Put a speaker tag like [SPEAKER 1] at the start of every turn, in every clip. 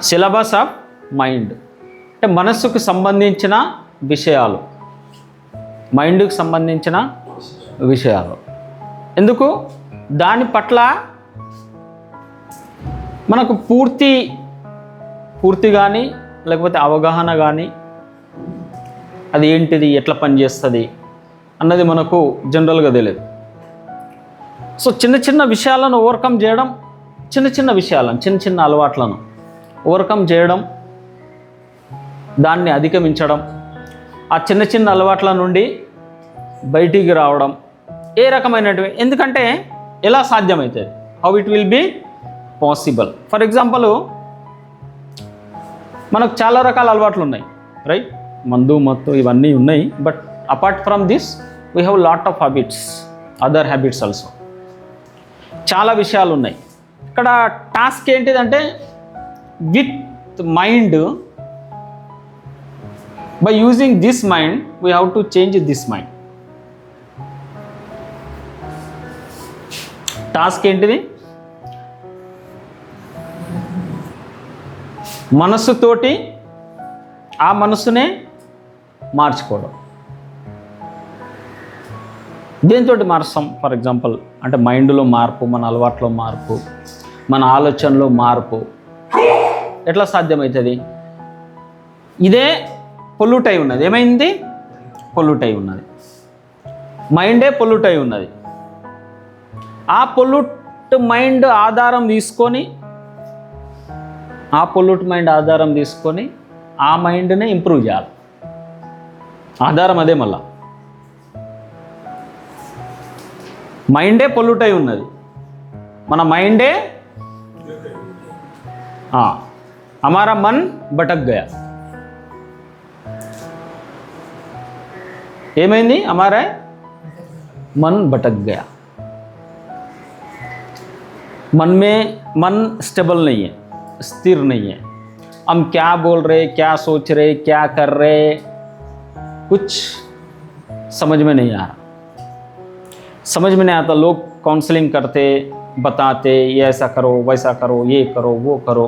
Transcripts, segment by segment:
[SPEAKER 1] Syllabus of mind అంటే మనస్సుకు సంబంధించిన విషయాలు, మైండ్కి సంబంధించిన విషయాలు. ఎందుకు? దాని పట్ల మనకు పూర్తి కానీ లేకపోతే అవగాహన కానీ, అది ఏంటిది, ఎట్లా పనిచేస్తుంది అన్నది మనకు జనరల్గా తెలియదు. సో చిన్న విషయాలను ఓవర్కమ్ చేయడం, చిన్న విషయాలను, చిన్న అలవాట్లను ఓవర్కమ్ చేయడం, దాన్ని అధిగమించడం, ఆ చిన్న అలవాట్ల నుండి బయటికి రావడం ఏ రకమైనటువంటి, ఎందుకంటే ఎలా సాధ్యమవుతుంది, how it will be possible. For example, మనకు చాలా రకాల అలవాట్లు ఉన్నాయి, రైట్? మందు మత్తు ఇవన్నీ ఉన్నాయి. But apart from this we have lot of habits, other habits also. చాలా విషయాలు ఉన్నాయి. ఇక్కడ టాస్క్ ఏంటిదంటే with mind, by using this mind we have to change this mind. Task ఏంటిది? మనస్సుతోటి ఆ మనస్సునే మార్చుకోవడం. దేంతో మార్చాం? ఫర్ ఎగ్జాంపుల్ అంటే మైండ్లో మార్పు, మన అలవాట్లో మార్పు, మన ఆలోచనలో మార్పు ఎట్లా సాధ్యమవుతుంది? ఇదే పొల్యూట్ అయి ఉన్నది. ఏమైంది? పొల్యూట్ అయి ఉన్నది. మైండే పొల్యూట్ అయి ఉన్నది. ఆ పొల్యూట్ మైండ్ ఆధారం తీసుకొని ఆ మైండ్నే ఇంప్రూవ్ చేయాలి. ఆధారం అదే. మళ్ళా మైండే పొల్యూట్ అయి ఉన్నది. మన మైండే हमारा मन भटक गया. ఏమైంది? हमारा मन भटक गया. मन स्टेबल नहीं है, स्थिर नहीं है. हम क्या बोल रहे, क्या सोच रहे, क्या कर रहे, कुछ समझ में नहीं आ रहा. समझ में नहीं आता. लोग काउंसलिंग करते, बताते, ये ऐसा करो, वैसा करो, ये करो, वो करो.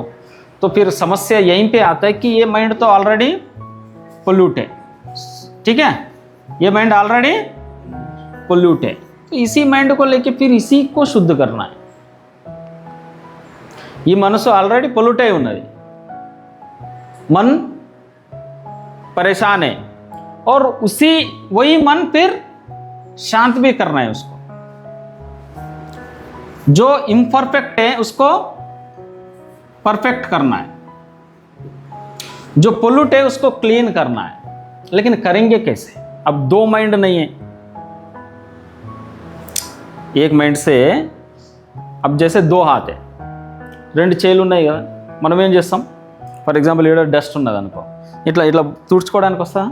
[SPEAKER 1] तो फिर समस्या यहीं पे आता है कि ये माइंड तो ऑलरेडी पोल्यूट है. ठीक है, ये माइंड ऑलरेडी पोल्यूट है. तो इसी माइंड को लेके फिर इसी को शुद्ध करना है. ये मनसु ऑलरेडी पोल्यूट अయి ఉన్నది. मन परेशान है और वही मन फिर शांत भी करना है. उसको जो इम्परफेक्ट है उसको परफेक्ट करना है. जो पोल्यूट है उसको क्लीन करना है. लेकिन करेंगे कैसे? अब दो माइंड नहीं है. एक माइंड से अब जैसे दो हाथ है, రెండు చేతులు ఉన్నాయి కదా. మనం ఏం చేస్తాం? ఫర్ ఎగ్జాంపుల్ ఇక్కడ డస్ట్ ఉన్నది అనుకో, ఇట్లా తుడుచుకోవడానికి వస్తుందా?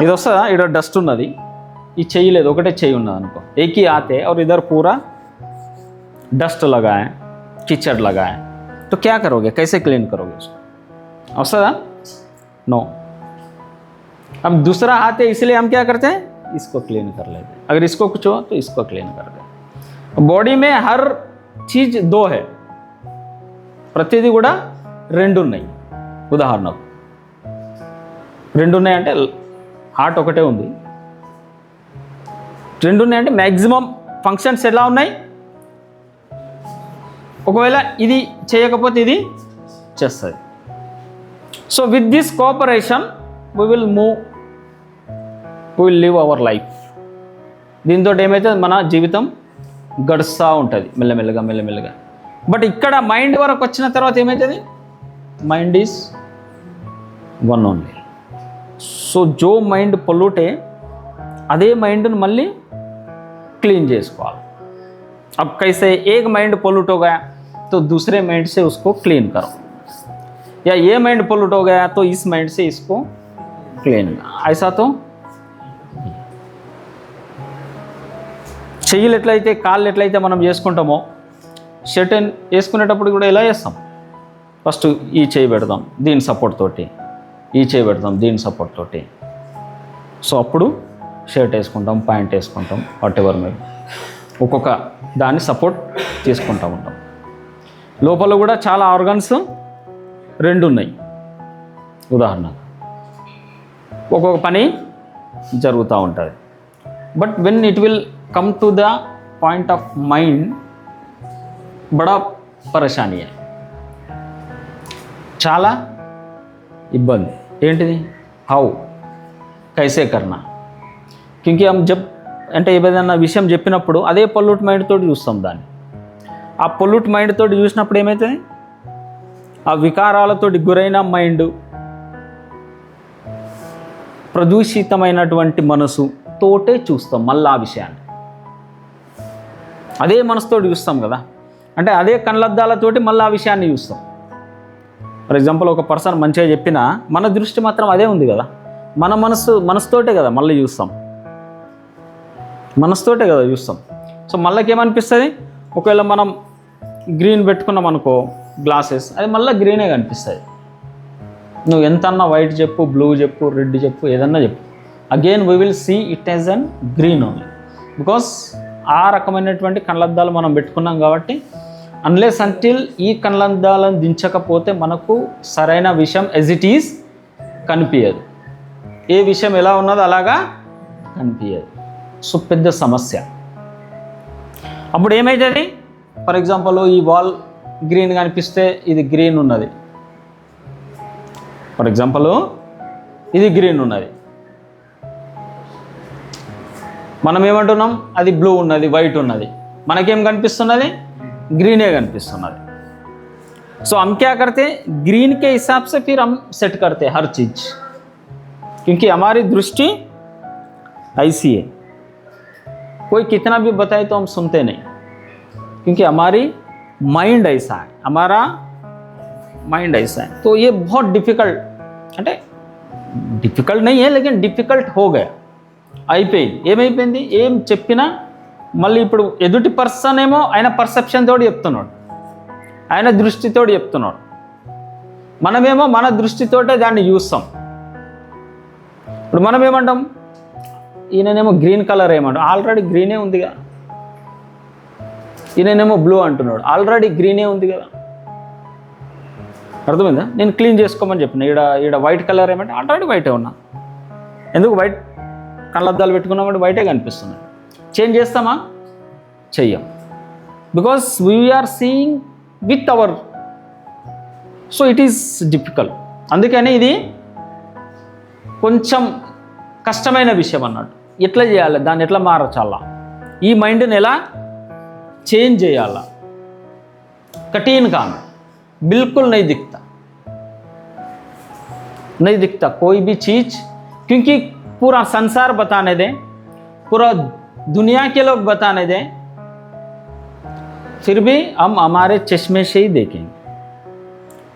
[SPEAKER 1] ఇది వస్తుందా? ఇక్కడ డస్ట్ ఉన్నది, ఈ చెయ్యి లేదు, ఒకటే చెయ్యి ఉన్నది అనుకో. एक ही हाथ है और इधर पूरा डस्ट लगा है, कीचड़ लगा है, तो क्या करोगे? कैसे क्लीन करोगे उसको? वस्तुदा? नो. अब दूसरा हाथ है, इसलिए हम क्या करते हैं? इसको क्लीन कर लेते हैं. अगर इसको कुछ हो तो इसको क्लीन कर दें. बॉडी में हर चीज दो है, ప్రతిదీ కూడా రెండు ఉన్నాయి. ఉదాహరణకు రెండు ఉన్నాయంటే హార్ట్ ఒకటే ఉంది, రెండు ఉన్నాయంటే మ్యాక్సిమం ఫంక్షన్స్ ఎలా ఉన్నాయి? ఒకవేళ ఇది చేయకపోతే ఇది చేస్తుంది. So with this cooperation we will live our life. దీంతో ఏమైతే మన జీవితం గడుస్తూ ఉంటుంది మెల్లమెల్లగా. బట్ ఇక్కడ మైండ్ వరకు వచ్చిన తర్వాత ఏమవుతుంది? Mind is one only. So జో మైండ్ పొల్యూటే అదే మైండ్ని మళ్ళీ క్లీన్ చేసుకోవాలి. अब कैसे? एक माइंड पोल्यूट हो गया तो दूसरे माइंड से उसको क्लीन करो, या ये माइंड पोल्यूट हो गया तो इस माइंड से इसको क्लीन. ऐसा तो చెయ్యిలు ఎట్లయితే, కాళ్ళు ఎట్లయితే మనం చేసుకుంటామో, షర్ట్ వేసుకునేటప్పుడు కూడా ఎలా చేస్తాం? ఫస్ట్ ఈ చేయి పెడతాం దీని సపోర్ట్ తోటి, ఈ చేయి పెడతాం దీని సపోర్ట్ తోటి. సో అప్పుడు షర్ట్ వేసుకుంటాం, ప్యాంట్ వేసుకుంటాం, వాట్ ఎవర్ మీరు ఒక్కొక్క దాన్ని సపోర్ట్ తీసుకుంటూ ఉంటాం. లోపల కూడా చాలా ఆర్గన్స్ రెండు ఉన్నాయి. ఉదాహరణ ఒక్కొక్క పని జరుగుతూ ఉంటుంది. But when it will come to the point of mind బడా పరేషానీ, చాలా ఇబ్బంది. ఏంటిది? హౌ కైసే కర్నా. క్యూంకి హమ్ జబ్ అంటే ఏదైనా విషయం చెప్పినప్పుడు అదే పొల్యూట్ మైండ్ తోటి చూస్తాం దాన్ని. ఆ పొల్యూట్ మైండ్ తోటి చూసినప్పుడు ఏమవుతుంది? ఆ వికారాలతోటి గురైన మైండ్, ప్రదూషితమైనటువంటి మనసు తోటే చూస్తాం మళ్ళీ ఆ విషయాన్ని. అదే మనసుతోటి చూస్తాం కదా, అంటే అదే కళ్ళద్దాలతోటి మళ్ళీ ఆ విషయాన్ని చూస్తాం. ఫర్ ఎగ్జాంపుల్ ఒక పర్సన్ మంచిగా చెప్పినా మన దృష్టి మాత్రం అదే ఉంది కదా, మన మనసుతోటే కదా మళ్ళీ చూస్తాం, మనసుతోటే కదా చూస్తాం. సో మళ్ళీకేమనిపిస్తుంది? ఒకవేళ మనం గ్రీన్ పెట్టుకున్నాం అనుకో గ్లాసెస్, అది మళ్ళీ గ్రీనే కనిపిస్తుంది. నువ్వు ఎంతన్నా వైట్ చెప్పు, బ్లూ చెప్పు, రెడ్ చెప్పు, ఏదన్నా చెప్పు, again we will see it as an green only. Because ఆ రకమైనటువంటి కళ్ళద్దాలు మనం పెట్టుకున్నాం కాబట్టి, అన్లెస్ అంటిల్ ఈ కళ్ళద్దాలను దించకపోతే మనకు సరైన విషయం ఎజ్ ఇట్ ఈజ్ కనిపించదు. ఏ విషయం ఎలా ఉన్నదో అలాగా కనిపించదు. సో పెద్ద సమస్య. అప్పుడు ఏమవుతుంది? ఫర్ ఎగ్జాంపుల్ ఈ వాల్ గ్రీన్ కనిపిస్తే ఇది గ్రీన్ ఉన్నది, ఫర్ ఎగ్జాంపుల్ ఇది గ్రీన్ ఉన్నది, మనం ఏమంటున్నాం? అది బ్లూ ఉన్నది, వైట్ ఉన్నది, మనకేం కనిపిస్తున్నది? ग्रीने కనిపిస్తున్నది. सो हम क्या करते हैं? ग्रीन के हिसाब से फिर हम सेट करते हैं हर चीज़, क्योंकि हमारी दृष्टि ऐसी है. कोई कितना भी बताए तो हम सुनते नहीं, क्योंकि हमारी माइंड ऐसा है, हमारा माइंड ऐसा है. तो ये बहुत डिफ़िकल्ट, అంటే డిఫికల్ట్ नहीं है लेकिन डिफिकल्ट हो गया. అయిపోయింది. ఏమైపోయింది? ఏం చెప్పినా మళ్ళీ ఇప్పుడు ఎదుటి పర్సన్ ఏమో ఆయన పర్సెప్షన్ తోటి చెప్తున్నాడు, ఆయన దృష్టితోటి చెప్తున్నాడు, మనమేమో మన దృష్టితోటే దాన్ని చూస్తాం. ఇప్పుడు మనం ఏమంటాం? ఈయననేమో గ్రీన్ కలర్ ఏమంటాం, ఆల్రెడీ గ్రీనే ఉంది కదా. ఈయననేమో బ్లూ అంటున్నాడు, ఆల్రెడీ గ్రీనే ఉంది కదా. అర్థమైందా? నేను క్లీన్ చేసుకోమని చెప్పిన, ఈడ వైట్ కలర్ ఏమంటే ఆల్రెడీ వైటే ఉన్నా, ఎందుకు వైట్ కళ్ళద్దాలు పెట్టుకున్నామంటే వైటే కనిపిస్తున్నాయి. చేంజ్ చేస్తామా? చెయ్యం. Because we are seeing with our, so it is difficult. అందుకని ఇది కొంచెం కష్టమైన విషయం అన్నట్టు. ఎట్లా చేయాలి దాన్ని, ఎట్లా మార్చాలా, ఈ మైండ్ని ఎలా చేంజ్ చేయాలా? कठिन काम है, बिल्कुल नहीं दिखता कोई भी चीज़, क्योंकि पूरा संसार बताने दें, पूरा दुनिया के लोग बताने दें, फिर भी हम हमारे चश्मे से ही देखेंगे.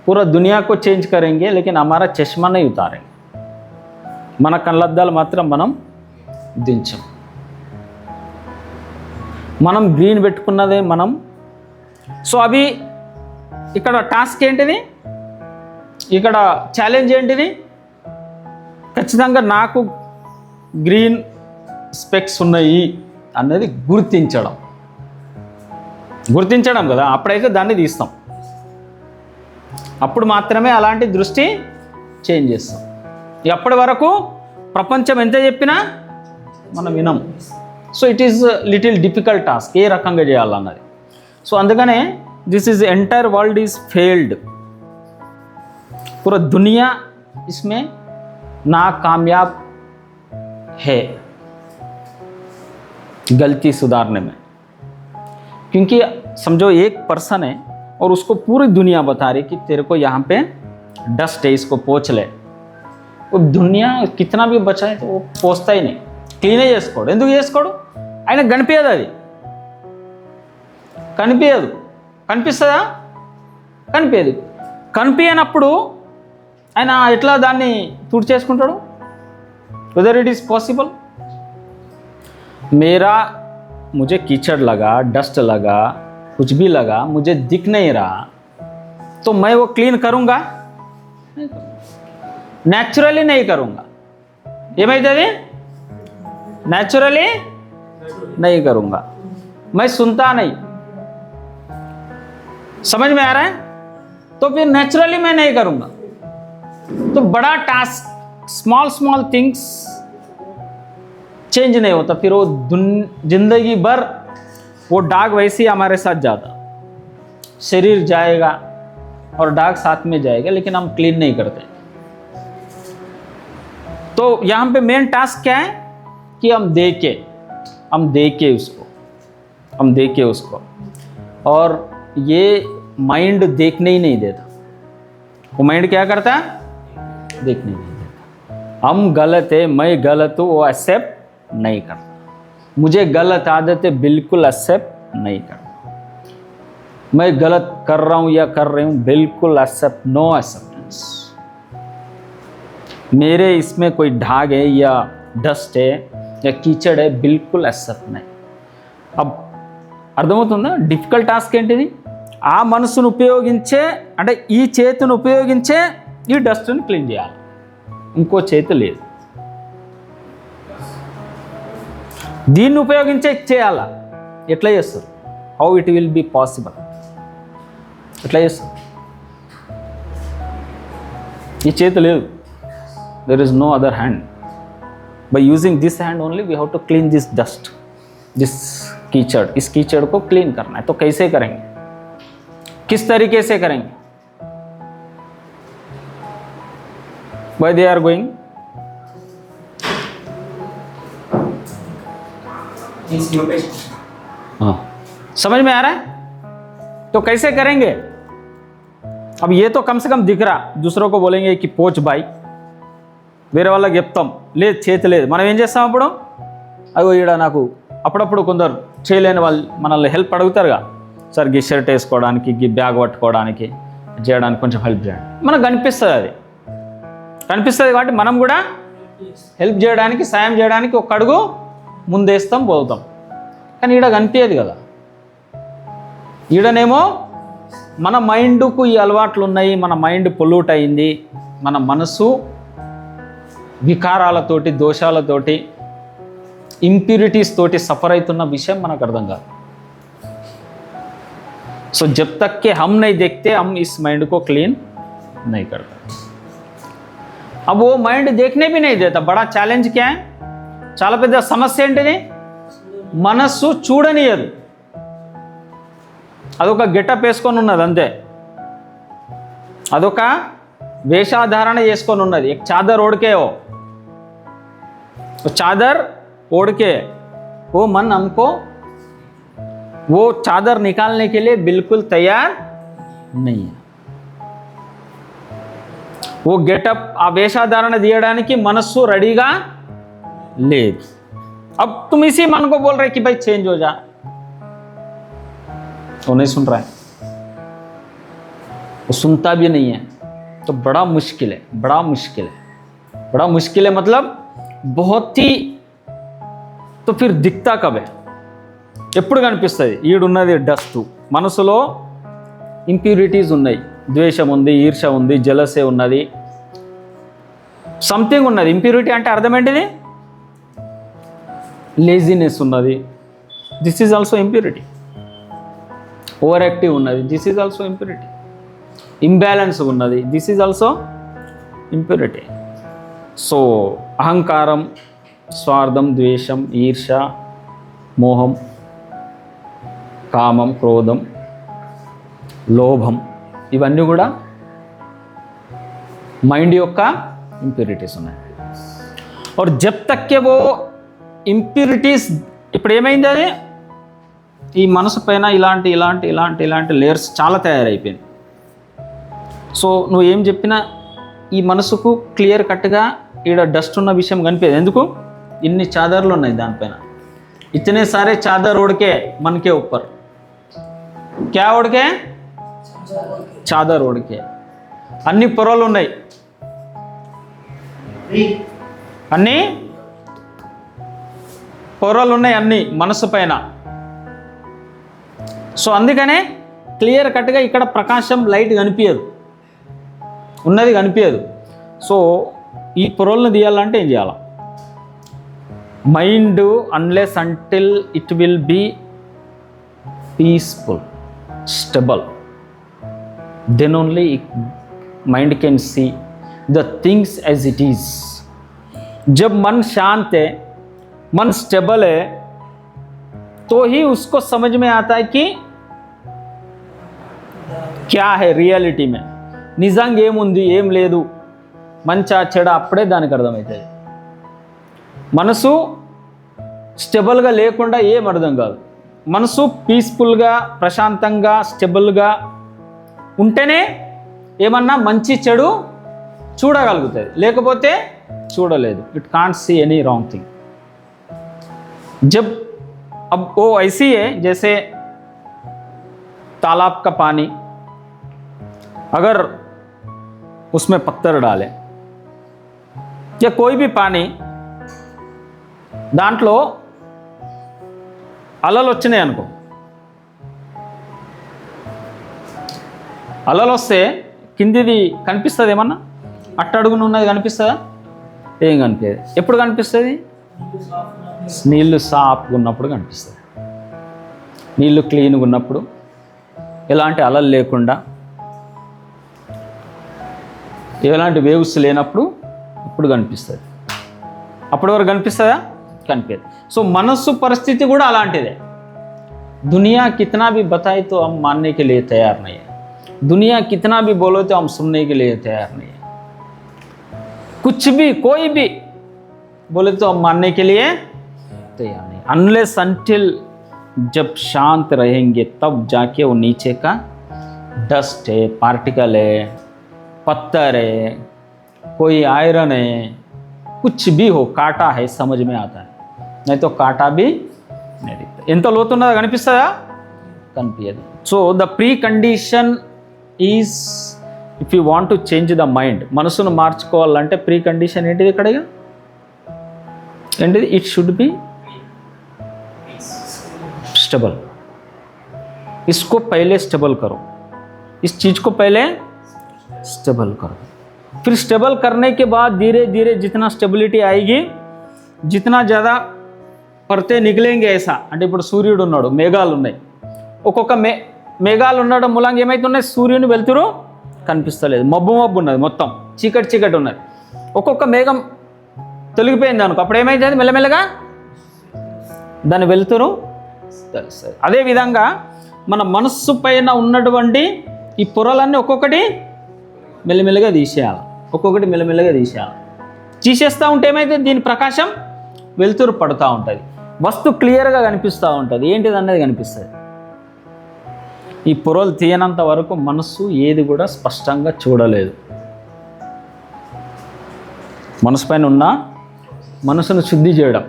[SPEAKER 1] पूरा दुनिया को चेंज करेंगे लेकिन हमारा चश्मा नहीं उतारेंगे. మన కళ్ళద్దాలు మాత్రం మనం దించం. మనం గ్రీన్ పెట్టుకున్నదే మనం. సో అవి ఇక్కడ టాస్క్ ఏంటిది, ఇక్కడ ఛాలెంజ్ ఏంటిది? ఖచ్చితంగా నాకు గ్రీన్ స్పెక్స్ ఉన్నాయి అన్నది గుర్తించడం కదా. అప్పుడైతే దాన్ని తీస్తాం, అప్పుడు మాత్రమే అలాంటి దృష్టి చేంజ్ చేస్తాం. ఎప్పటి వరకు ప్రపంచం ఎంత చెప్పినా మనం వినం. So it is little difficult task ఏ రకంగా చేయాలన్నది. సో అందుకనే this is entire world is failed, पूरा दुनिया इसमें नाकामयाब है गलती सुधारने में. क्योंकि समझो एक पर्सन है और उसको पूरी दुनिया बता रही कि तेरे को यहाँ पे डस्ट है, इसको पोंछ ले. वो दुनिया कितना भी बचाए तो वो पोंछता ही नहीं, క్లీనే చేసుకోడు. ఎందుకు చేసుకోడు? ఆయన కనిపించదు, అది కనిపిస్తుందా? కనిపించనప్పుడు ఆయన ఎట్లా దాన్ని తుడిచేసుకుంటాడు? Whether it is possible? मेरा मुझे कीचड़ लगा, डस्ट लगा, कुछ भी लगा, मुझे दिख नहीं रहा, तो मैं वो क्लीन करूँगा? नेचुरली नहीं करूँगा. ఏమైతుంది? नेचुरली नहीं करूँगा. मैं सुनता नहीं, समझ में आ रहा है? तो फिर नेचुरली मैं नहीं करूंगा। तो बड़ा task, small small things change नहीं होता, फिर वो जिंदगी भर वो दाग वैसे ही हमारे साथ जाता, शरीर जाएगा और दाग साथ में जाएगा, लेकिन हम क्लीन नहीं करते। तो यहां पे मेन टास्क क्या है कि हम देखे उसको, और ये माइंड देखने ही नहीं देता। वो माइंड क्या करता है? देखने नहीं देता। हम गलत है, मैं गलत हूं, वो एक्सेप्ट नहीं करता। मुझे गलत आदतें बिल्कुल एक्सेप्ट नहीं करता। मैं गलत कर रहा हूं या कर रही हूं, बिल्कुल एक्सेप्ट, नो एक्सेप्टेंस। मेरे इसमें कोई ढाग है या डस्ट है या कीचड़ है, बिल्कुल एक्सेप्ट नहीं। अब అర్థమవుతుందా డిఫికల్ట్ టాస్క్ ఏంటిది? ఆ మనసును ఉపయోగించే, అంటే ఈ చేతిని ఉపయోగించే ఈ డస్ట్ని క్లీన్ చేయాలి, ఇంకో చేతి లేదు. దీన్ని ఉపయోగించే చేయాలా? ఎట్లా చేస్తారు? How it will be possible? ఎట్లా చేస్తారు? ఈ చేతి లేదు, there is no other hand. By using this hand only we have to clean this dust, this कीचड़. इस कीचड़ को क्लीन करना है. तो कैसे करेंगे? किस तरीके से करेंगे? Why they are going? हाँ, समझ में आ रहा है? तो कैसे करेंगे? अब ये तो कम से कम दिख रहा, दूसरों को बोलेंगे कि पोच भाई, వేరే వాళ్ళకి చెప్తాం, లేదు చేతి లేదు. మనం ఏం చేస్తాం అప్పుడు? అయ్యో ఈడ నాకు అప్పుడప్పుడు కొందరు చేయలేని వాళ్ళు మనల్ని హెల్ప్ అడుగుతారుగా, సార్ గీ షర్ట్ వేసుకోవడానికి, గీ బ్యాగ్ పట్టుకోవడానికి, చేయడానికి కొంచెం హెల్ప్ చేయండి. మనకు కనిపిస్తుంది కాబట్టి మనం కూడా హెల్ప్ చేయడానికి, సాయం చేయడానికి ఒక అడుగు ముందేస్తాం, పోతాం. కానీ ఈడ కనిపించదు కదా. ఈడనేమో మన మైండ్కు ఈ అలవాట్లు ఉన్నాయి, మన మైండ్ పొల్యూట్ అయింది, మన మనసు వికారాలతోటి, దోషాలతోటి, ఇంప్యూరిటీస్ తోటి సఫర్ అవుతున్న విషయం మనకు అర్థం కాదు. సో జబ్ తక్ కే హమ్ नहीं देखते, हम इस माइंड को क्लीन नहीं करते. अब वो माइंड देखने भी नहीं देता. बड़ा ఛాలెంజ్ क्या है? చాలా పెద్ద సమస్య ఏంటిది? మనస్సు చూడనియదు. అదొక గెటప్ వేసుకొని ఉన్నది అంతే, అదొక వేషాధారణ చేసుకొని ఉన్నది. एक चादर ओढ़ के हो, तो चादर ओढ़ के वो मन हमको वो चादर निकालने के लिए बिल्कुल तैयार नहीं है. वो गेटअप, ఆ వేషాధారణ తీయడానికి మనస్సు రెడీగా లేదు. अब तुम इसी मन को बोल रहे कि भाई चेंज हो जा, वो नहीं सुन रहा है, वो सुनता भी नहीं है. तो बड़ा मुश्किल है. बड़ा मुश्किल है मतलब बहुत ही. तो फिर దిక్తా కబే ఎప్పుడు కనిపిస్తుంది? ఈడున్నది డస్ట్, మనసులో ఇంప్యూరిటీస్ ఉన్నాయి, ద్వేషం ఉంది, ఈర్ష ఉంది, జలసే ఉన్నది, సంథింగ్ ఉన్నది. ఇంప్యూరిటీ అంటే అర్థం ఏంటిది? లేజినెస్ ఉన్నది, this is also impurity. Over active ఉన్నది, this is also impurity. Imbalance ఉన్నది, this is also impurity. So అహంకారం, స్వార్థం, ద్వేషం, ఈర్ష, మోహం, కామం, క్రోధం, లోభం, ఇవన్నీ కూడా మైండ్ యొక్క ఇంప్యూరిటీస్ ఉన్నాయి. और जब तक के वो ఇంప్యూరిటీస్, ఇప్పుడు ఏమైంది, అది ఈ మనసు పైన ఇలాంటి లేయర్స్ చాలా తయారైపోయింది. సో నువ్వు ఏం చెప్పినా ఈ మనసుకు క్లియర్ కట్గా ఈడ డస్ట్ ఉన్న విషయం కనిపించదు. ఎందుకు? ఇన్ని చాదర్లు ఉన్నాయి దానిపైన. ఇతనే సారే చాదర్ ఓడికే మనకే ऊपर క్యా ఓడికే? చాదర్ ఓడికే. అన్ని పొరలు ఉన్నాయి, అన్ని పొరలు ఉన్నాయి అన్ని మనసు పైన. సో అందుకనే క్లియర్ కట్గా ఇక్కడ ప్రకాశం, లైట్ కనిపించదు, ఉన్నది కనిపించదు. సో ఈ పొరలను తీయాలంటే ఏం చేయాలి? Mind unless until it will be peaceful, stable, then only mind can see the things as it is. जब मन शांत है, मन स्टेबल है, तो ही उसको समझ में आता है कि क्या है रियालिटी में, నిజంగా ఏముంది ఏం లేదు, మంచా చెడ అప్పుడే దానికి అర్థమవుతుంది. మనసు స్టెబుల్గా లేకుండా ఏం అర్థం కాదు. మనసు పీస్ఫుల్గా ప్రశాంతంగా స్టెబుల్గా ఉంటేనే ఏమన్నా మంచి చెడు చూడగలుగుతుంది, లేకపోతే చూడలేదు. It can't see any wrong thing. जब अब वो ऐसी है जैसे तालाब का पानी, अगर उसमें पत्थर डाले या कोई भी पानी, దాంట్లో అలలు వచ్చినాయి అనుకో, అలలు వస్తే కిందిది కనిపిస్తుంది ఏమన్నా? అట్టడుగున ఉన్నది కనిపిస్తుందా? ఏం కనిపించదు. ఎప్పుడు కనిపిస్తుంది? నీళ్ళు సాఫ్గా ఉన్నప్పుడు కనిపిస్తుంది. నీళ్ళు క్లీన్గా ఉన్నప్పుడు, ఎలాంటి అలలు లేకుండా, ఎలాంటి వేవ్స్ లేనప్పుడు ఇప్పుడు కనిపిస్తుంది. అప్పటి వరకు కనిపిస్తుందా? కనిపించదు. సో మనస్సు పరిస్థితి కూడా అలాంటిదే. दुनिया कितना भी बताए तो हम मानने के लिए तैयार नहीं है, दुनिया कितना भी बोलो तो हम सुनने के लिए तैयार नहीं है, कुछ भी कोई भी बोले तो हम मानने के लिए तैयार नहीं, अनलेस अनटिल जब शांत रहेंगे तब जाके वो नीचे का डस्ट है, पार्टिकल है, पत्थर है, कोई आयरन है, कुछ भी हो, कांटा है, समझ में आता है. नहीं तो कांटा भी नहीं दिखता. ఎంత లోతున్నదో కనిపిస్తుందా? కనిపించదు. So the pre condition is, if you want to change the mind, మనసును మార్చుకోవాలంటే ప్రీ కండిషన్ ఏంటిది ఇక్కడ? ఏంటిది? It should B stable. इसको पहले स्टेबल करो, इस चीज़ को पहले स्टेबल करो. फिर स्टेबल करने के बाद धीरे धीरे जितना स्टेबिलिटी आएगी, जितना ज़्यादा పడితే నిగలేంగే ऐसा. అంటే ఇప్పుడు సూర్యుడు ఉన్నాడు, మేఘాలు ఉన్నాయి, ఒక్కొక్క మేఘాలు ఉండడం మూలంగా ఏమవుతున్నాయి? సూర్యుని వెలుతురు కనిపిస్తలేదు, మబ్బు మబ్బు ఉన్నది, మొత్తం చీకటి చీకటి ఉన్నది. ఒక్కొక్క మేఘం తొలగిపోయింది అనుకో, అప్పుడు ఏమైతుంది? మెల్లమెల్లగా దాని వెలుతురు తెలుస్తుంది. అదేవిధంగా మన మనస్సు పైన ఉన్నటువంటి ఈ పొరలన్నీ ఒక్కొక్కటి మెల్లమెల్లగా తీసేయాలి, ఒక్కొక్కటి మెల్లమెల్లగా తీసేయాలి. తీసేస్తూ ఉంటే ఏమైతే దీని ప్రకాశం వెలుతురు పడుతూ ఉంటుంది, వస్తువు క్లియర్గా కనిపిస్తూ ఉంటుంది, ఏంటిది అనేది కనిపిస్తుంది. ఈ పొరలు తీయనంత వరకు మనస్సు ఏది కూడా స్పష్టంగా చూడలేదు. మనసు పైన ఉన్న మనసును శుద్ధి చేయడం,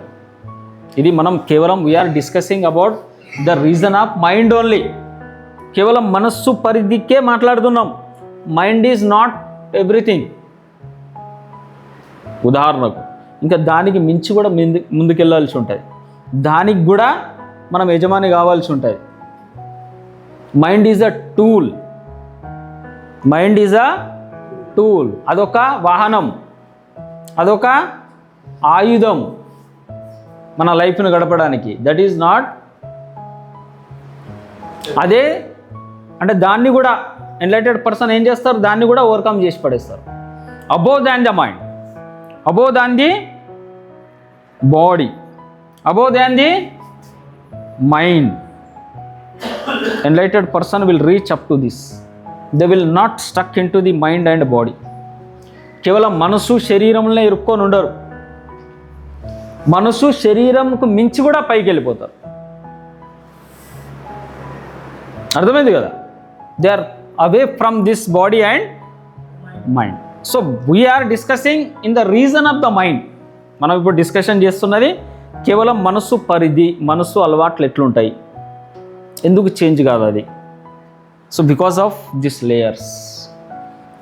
[SPEAKER 1] ఇది మనం కేవలం we are discussing about the reason of mind only. కేవలం మనస్సు పరిధికే మాట్లాడుతున్నాం. Mind is not everything. ఉదాహరణకు ఇంకా దానికి మించి కూడా ముందుకెళ్ళాల్సి ఉంటుంది, దానికి కూడా మనం యజమాని కావాల్సి ఉంటుంది. Mind is a tool, mind is a tool. అదొక వాహనం, అదొక ఆయుధం మన లైఫ్ను గడపడానికి. దట్ ఈజ్ నాట్ అదే. అంటే దాన్ని కూడా ఎన్లైటెడ్ పర్సన్ ఏం చేస్తారు? దాన్ని కూడా ఓవర్కమ్ చేసి పడేస్తారు. Above than the mind, above than the body, above than the mind. Enlightened person will reach up to this. They will not stuck in to the mind and body. కేవలం మనసు శరీరంలో ఇరుక్కొని ఉండరు, మనసు శరీరంకు మించి కూడా పైకి వెళ్ళిపోతారు. అర్థమైంది కదా? They are away from this body and mind. So we are discussing in the reason of the mind. మనం ఇప్పుడు డిస్కషన్ చేస్తున్నది కేవలం మనసు పరిధి, మనసు అలవాట్లు ఎట్లుంటాయి, ఎందుకు చేంజ్ కాదు అది. So because of this layers,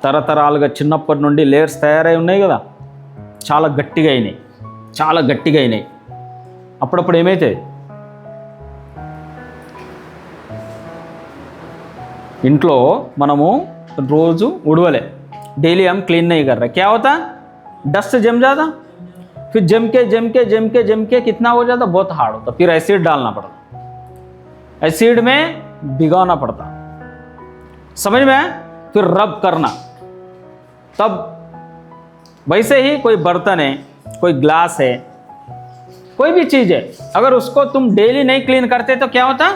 [SPEAKER 1] తరతరాలుగా చిన్నప్పటి నుండి లేయర్స్ తయారై ఉన్నాయి కదా, చాలా గట్టిగా అయినాయి, చాలా గట్టిగా అయినాయి. అప్పుడప్పుడు ఏమైతే ఇంట్లో మనము రోజు उड़वले, डेली हम क्लीन नहीं कर रहे, क्या होता? डस्ट जम जाता, फिर जम के कितना हो जाता? बहुत हार्ड होता. फिर एसिड डालना पड़ता, एसिड में भिगोना पड़ता. समझ में? फिर रब करना, तब वैसे ही कोई बर्तन है, कोई ग्लास है, कोई भी चीज़ है, अगर उसको तुम डेली नहीं क्लीन करते तो क्या होता,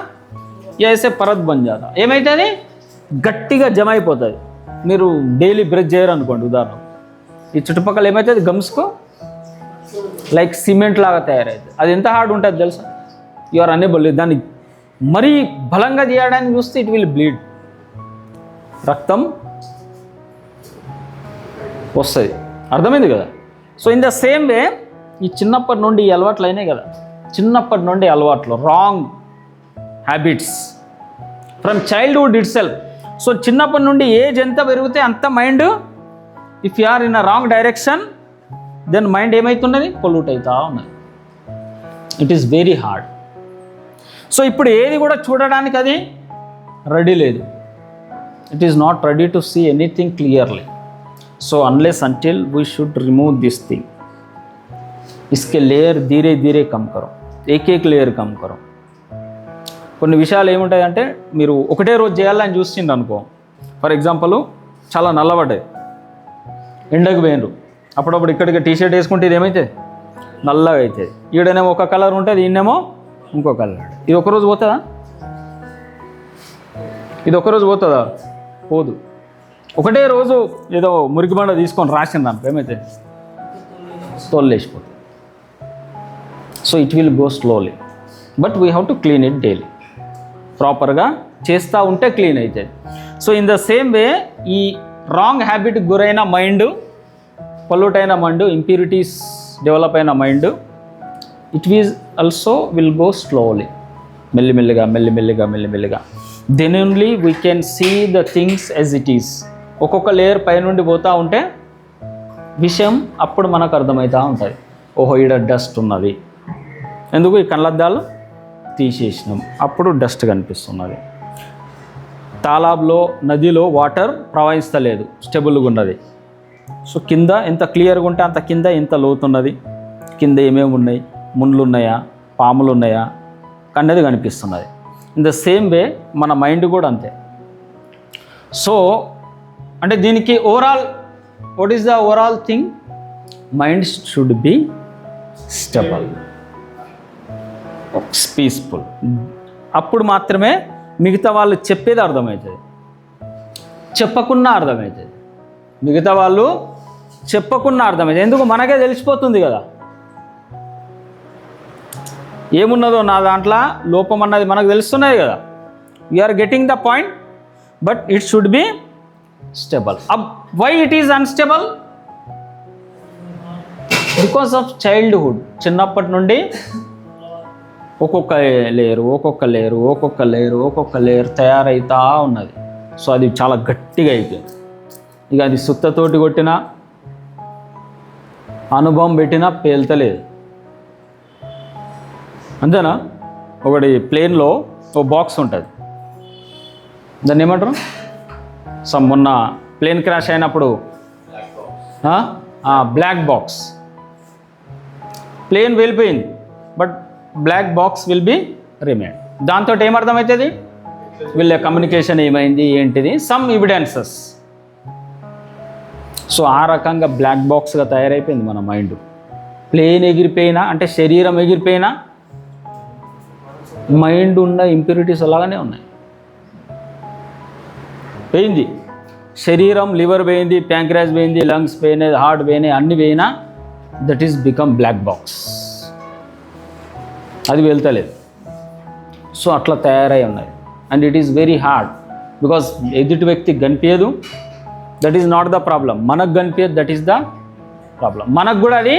[SPEAKER 1] ये ऐसे परत बन जाता, ఏమైతుంది గట్టిగా జమ అయిపోతుంది. మీరు డైలీ బ్రష్ చేయరు అనుకోండి ఉదాహరణ, ఈ చుట్టుపక్కల ఏమవుతుంది గమ్స్కో లైక్ సిమెంట్ లాగా తయారవుతుంది. అది ఎంత హార్డ్ ఉంటుంది తెలుసా, యు ఆర్ అనేబుల్. దాన్ని మరీ బలంగా చేయడానికి చూస్తే ఇట్ విల్ బ్లీడ్, రక్తం వస్తుంది. అర్థమైంది కదా. So in the same way ఈ చిన్నప్పటి నుండి ఈ అలవాట్లు అయినాయి కదా, చిన్నప్పటి నుండి అలవాట్లు, wrong habits from childhood itself. So చిన్నప్పటి నుండి ఏజ్ ఎంత పెరిగితే అంత mind, if you are in a wrong direction then mind ఏమవుతున్నది, పొల్యూట్ అవుతా ఉన్నది. It is very hard. So ఇప్పుడు ఏది కూడా చూడడానికి అది రెడీ లేదు. It is not ready to see anything clearly. So unless until we should remove this thing, इसके लेयर धीरे धीरे कम करो, एक एक लेयर कम करो. కొన్ని విషయాలు ఏముంటాయంటే మీరు ఒకటే రోజు చేయాలని చూసిండ్రు అనుకో, ఫర్ ఎగ్జాంపుల్ చాలా నల్లబడ్డాయి, ఎండకు పోయినరు, అప్పుడప్పుడు ఇక్కడికి టీషర్ట్ వేసుకుంటే ఇది ఏమైతే నల్లగా అవుతుంది. ఈడనేమో ఒక కలర్ ఉంటుంది, ఈయనేమో ఇంకో కలర్. ఇది ఒకరోజు పోతుందా, ఇది ఒకరోజు పోతుందా, పోదు. ఒకటే రోజు ఏదో మురికి బండ తీసుకొని రాసింది అనుకో ఏమైతే తోలేసిపోతుంది. So it will go slowly, but we have to clean it daily. ప్రాపర్గా చేస్తూ ఉంటే క్లీన్ అవుతుంది. So in the same way ఈ రాంగ్ హ్యాబిట్కి గురైన మైండ్, పొల్యూట్ అయిన మైండ్, ఇంప్యూరిటీస్ డెవలప్ అయిన mind, it is also will go slowly, మెల్లిమెల్లిగా మెల్లిమెల్లిగా మెల్లిమెల్లిగా. Then only we can see the things as it is. ఒక్కొక్క లేయర్ పైనుండి పోతూ ఉంటే విషయం అప్పుడు మనకు అర్థమవుతూ ఉంటుంది, ఓహో ఈడ డస్ట్ ఉన్నది, ఎందుకు ఈ కళ్ళద్దాలు తీసేసినాం, అప్పుడు డస్ట్ కనిపిస్తున్నది. తాలాబ్లో నదిలో వాటర్ ప్రవహిస్తలేదు, స్టెబుల్గా ఉన్నది. సో కింద ఎంత క్లియర్గా ఉంటే అంత కింద ఎంత లోతున్నది, కింద ఏమేమి ఉన్నాయి, ముళ్ళు ఉన్నాయా, పాములు ఉన్నాయా అన్నది కనిపిస్తున్నది. ఇన్ ద సేమ్ వే మన మైండ్ కూడా అంతే. సో అంటే దీనికి overall what is the overall thing, mind should be stable, peaceful. అప్పుడు మాత్రమే మిగతా వాళ్ళు చెప్పేది అర్థమవుతుంది, చెప్పకున్నా అర్థమవుతుంది. మిగతా వాళ్ళు చెప్పకున్నా అర్థమవుతుంది, ఎందుకు మనకే తెలిసిపోతుంది కదా ఏమున్నదో నా దాంట్లో లోపం అన్నది మనకు తెలుస్తున్నది కదా. We are getting the point, but it should be stable. Why it is unstable, because of childhood. చిన్నప్పటి నుండి ఒక్కొక్క లేయరు ఒక్కొక్క లేయరు ఒక్కొక్క లేయరు ఒక్కొక్క లేయర్ తయారవుతూ ఉన్నది. సో అది చాలా గట్టిగా అయిపోయింది. ఇక అది సుత్తతోటి కొట్టినా అనుభవం పెట్టినా పేల్తలేదు, అంతేనా. ఒకటి ప్లేన్లో ఒక బాక్స్ ఉంటుంది, దాన్ని ఏమంటారు, మొన్న ప్లేన్ క్రాష్ అయినప్పుడు బ్లాక్ బాక్స్, ప్లేన్ వెళ్ళిపోయింది but black box will be remain. దాంతో ఏమర్థమవుతుంది, వీళ్ళ కమ్యూనికేషన్ ఏమైంది ఏంటిది, సమ్ ఎవిడెన్సెస్. సో ఆ రకంగా బ్లాక్ బాక్స్గా తయారైపోయింది మన మైండ్. ప్లేన్ ఎగిరిపోయినా అంటే శరీరం ఎగిరిపోయినా మైండ్ ఉన్న ఇంప్యూరిటీస్ అలాగనే ఉన్నాయి. పోయింది శరీరం, లివర్ పోయింది, ప్యాంక్రియాస్ పోయింది, లంగ్స్ పోయినాయి, హార్ట్ పోయినాయి, అన్నీ పోయినా that is become black box, అది వెళ్తలేదు. సో అట్లా తయారై ఉన్నాయి. And it is very hard because ఎదుటి వ్యక్తికి కనిపించదు, that is not the problem. మనకు కనిపించదు, దట్ ఈస్ ద ప్రాబ్లం. మనకు కూడా అది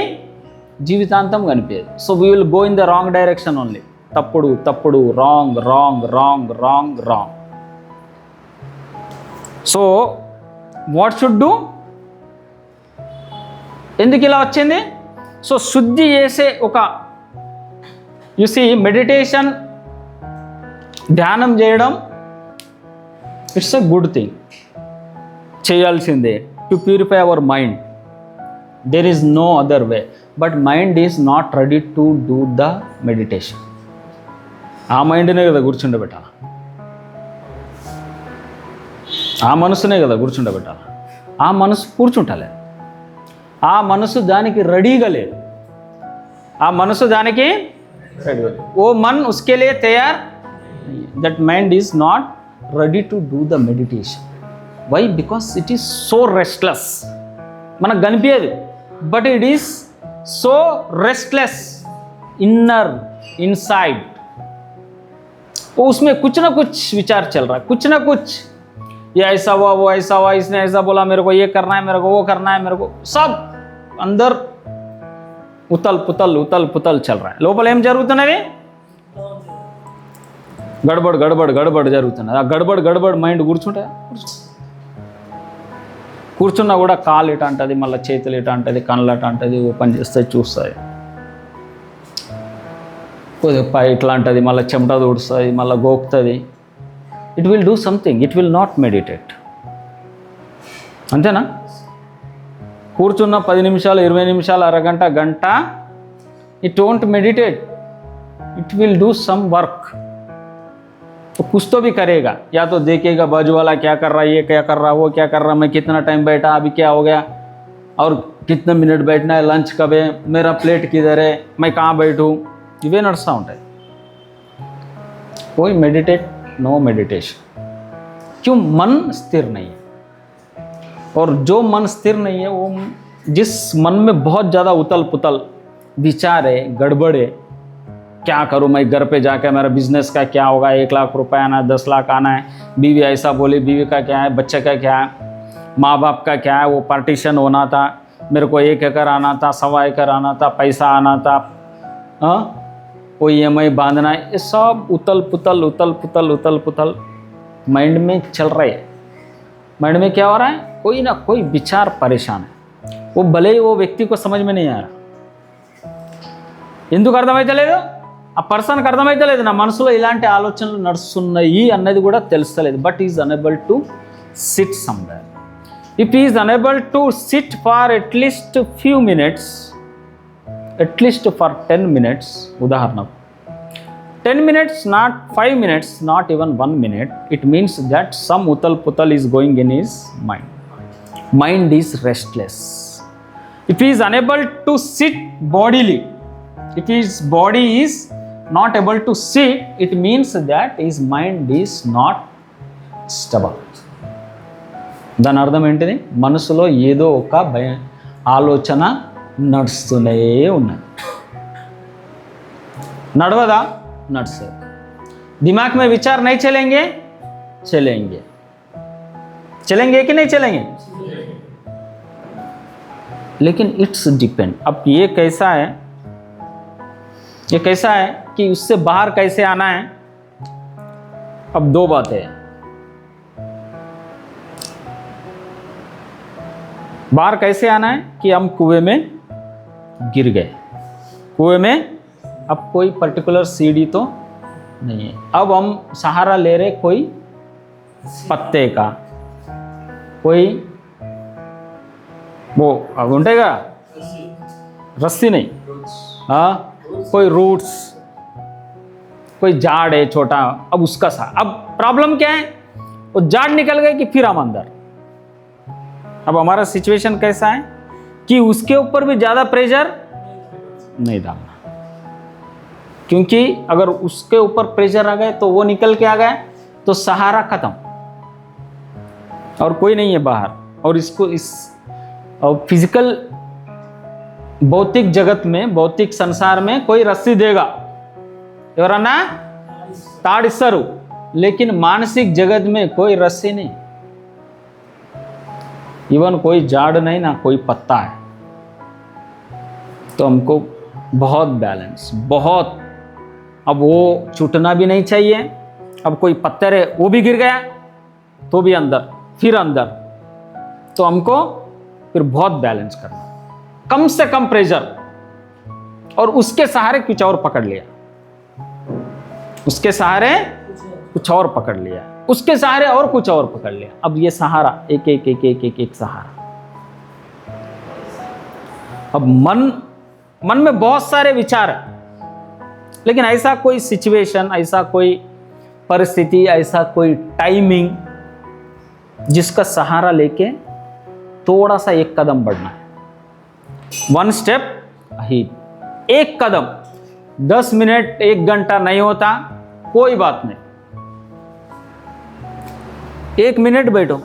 [SPEAKER 1] జీవితాంతం కనిపించదు. So we will go in the wrong direction only. తప్పుడు తప్పుడు, wrong wrong wrong wrong wrong. So what should do, ఎందుకు ఇలా వచ్చింది? సో శుద్ధి చేసే ఒక యూసీ మెడిటేషన్, ధ్యానం చేయడం ఇట్స్ ఎ గుడ్ థింగ్, చేయాల్సిందే to purify our mind. There is no other way. But mind is not ready to do the meditation. ఆ మైండ్నే కదా కూర్చుండబెట్టాలి. ఆ మనసునే కదా కూర్చుండబెట్టాలి. ఆ మనసు కూర్చుంటలే, ఆ మనసు దానికి రెడీగా లేదు, ఆ మనసు దానికి రెడీగా లేదు. ఓ మన్ ఉస్కే లియే తయార్, that mind is not ready to do the meditation. Why? Because it is so restless. మనకు కనిపించదు, but it is so restless inner inside. वो उसमें कुछ ना कुछ विचार चल रहा है, कुछ ना कुछ, ये ऐसा हुआ, वो ऐसा हुआ, इसने ऐसा बोला, मेरे को ये करना है, मेरे को वो करना है, मेरे को सब अंदर उतल पुतल चल रहा है. लोपल ఏం జరుగుతున్నది? గడబడ్ జరుగుతున్నది. ఆ గడబడ్ మైండ్ కూర్చున్నా కూడా కాలు ఇట అంటది, మళ్ళీ చేతులు ఇట అంటది, కళ్ళు అట అంటది, ఓపెన్ చేస్తుంది, చూస్తుంది, కొద్దిగా ఇట్లా అంటది, మళ్ళీ చెమట దూడుస్తుంది, మళ్ళీ గోకుతుంది. It will do something, it will not meditate. అంతేనా? కూర్చున్న 10 నిమిషాలు, 20 నిమిషాలు, అరగంట, గంట, it don't meditate, it will do some work. तो कुछ तो भी करेगा, या तो देखेगा बाजू वाला क्या कर रहा है, ये क्या कर रहा है, वो क्या कर रहा है, मैं कितना टाइम बैठा, अभी क्या हो गया, और कितने मिनट बैठना है, लंच कब है, मेरा प्लेट किधर है, मैं कहाँ बैठूँ, इवे नड़सा ఉంటాయి. कोई मेडिटेट, नो मेडिटेशन. क्यों? मन स्थिर नहीं है. और जो मन स्थिर नहीं है, वो जिस मन में बहुत ज़्यादा उतल पुतल विचार है, गड़बड़ है, क्या करूँ मैं, घर पे जाकर मेरा बिजनेस का क्या होगा, 1 लाख रुपए आना है, 10 लाख आना है, बीवी ऐसा बोली, बीवी का क्या है, बच्चे का क्या है, माँ बाप का क्या है, वो पार्टीशन होना था, मेरे को 1 एकड़ आना था, 1.25 एकड़ आना था, पैसा आना था, वो EMI बांधना है, ये सब उतल पुतल माइंड में चल रहे है. माइंड में क्या हो रहा है? कोई ना कोई विचार परेशान है. वो भले ही वो व्यक्ति को समझ में नहीं आ रहा. ఎందుకు అర్థమైతలేదు? ఆ పర్సన్కి అర్థమైతలేదు నా మనసులో ఇలాంటి ఆలోచనలు నడుస్తున్నాయి అన్నది కూడా తెలుస్తలేదు. But is unable to sit somewhere. If is unable to sit for at least few minutes, at least for 10 minutes, ఉదాహరణకు 10 minutes, not 5 minutes, not even 1 minute, it means that some utal putal is going in his mind. Mind is restless. If he is unable to sit bodily, if his body is not able to sit, it means that his mind is not stable. దాని అర్థం ఏంటిది? మనసులో ఏదో ఒక ఆలోచన నడుస్తూనే ఉన్నది. నడవదా? నడుస్తుంది. दिमाग में विचार नहीं चलेंगे? चलेंगे. चलेंगे कि नहीं चलेंगे? लेकिन इट्स डिपेंड. अब ये कैसा है, ये कैसा है कि उससे बाहर कैसे आना है. अब 2 बातें हैं. बाहर कैसे आना है कि हम कुएं में गिर गए. कुएं में अब कोई पर्टिकुलर सीढ़ी तो नहीं है. अब हम सहारा ले रहे कोई पत्ते का, कोई वो अब उठेगा रस्सी नहीं, हाँ, कोई रूट्स, कोई झाड़ है छोटा, अब उसका सा. अब प्रॉब्लम क्या है? वो झाड़ निकल गए कि फिर हम अंदर. अब हमारा सिचुएशन कैसा है कि उसके ऊपर भी ज़्यादा प्रेशर नहीं डालना, क्योंकि अगर उसके ऊपर प्रेशर आ गए तो वो निकल के आ गए तो सहारा खत्म और कोई नहीं है बाहर. और इसको इस फिजिकल भौतिक जगत में, भौतिक संसार में कोई रस्सी देगा, ఎవరన్నా తాడిస్తారు, लेकिन मानसिक जगत में कोई रस्सी नहीं, इवन कोई झाड़ नहीं, ना कोई पत्ता है. तो हमको बहुत बैलेंस, बहुत. अब वो छूटना भी नहीं चाहिए. अब कोई पत्थर है वो भी गिर गया तो भी अंदर, फिर अंदर. तो हमको फिर बहुत बैलेंस करना, कम से कम प्रेशर, और उसके सहारे कुछ और पकड़ लिया, उसके सहारे कुछ और पकड़ लिया, उसके सहारे और कुछ और पकड़ लिया. अब ये सहारा एक एक एक एक एक एक सहारा. अब मन में बहुत सारे विचार है, लेकिन ऐसा कोई सिचुएशन, ऐसा कोई परिस्थिति, ऐसा कोई टाइमिंग जिसका सहारा लेके थोड़ा सा एक कदम बढ़ना है, 1 स्टेप अहीड, एक कदम। 10 मिनट 1 घंटा नहीं होता, कोई बात नहीं, 1 मिनट बैठो।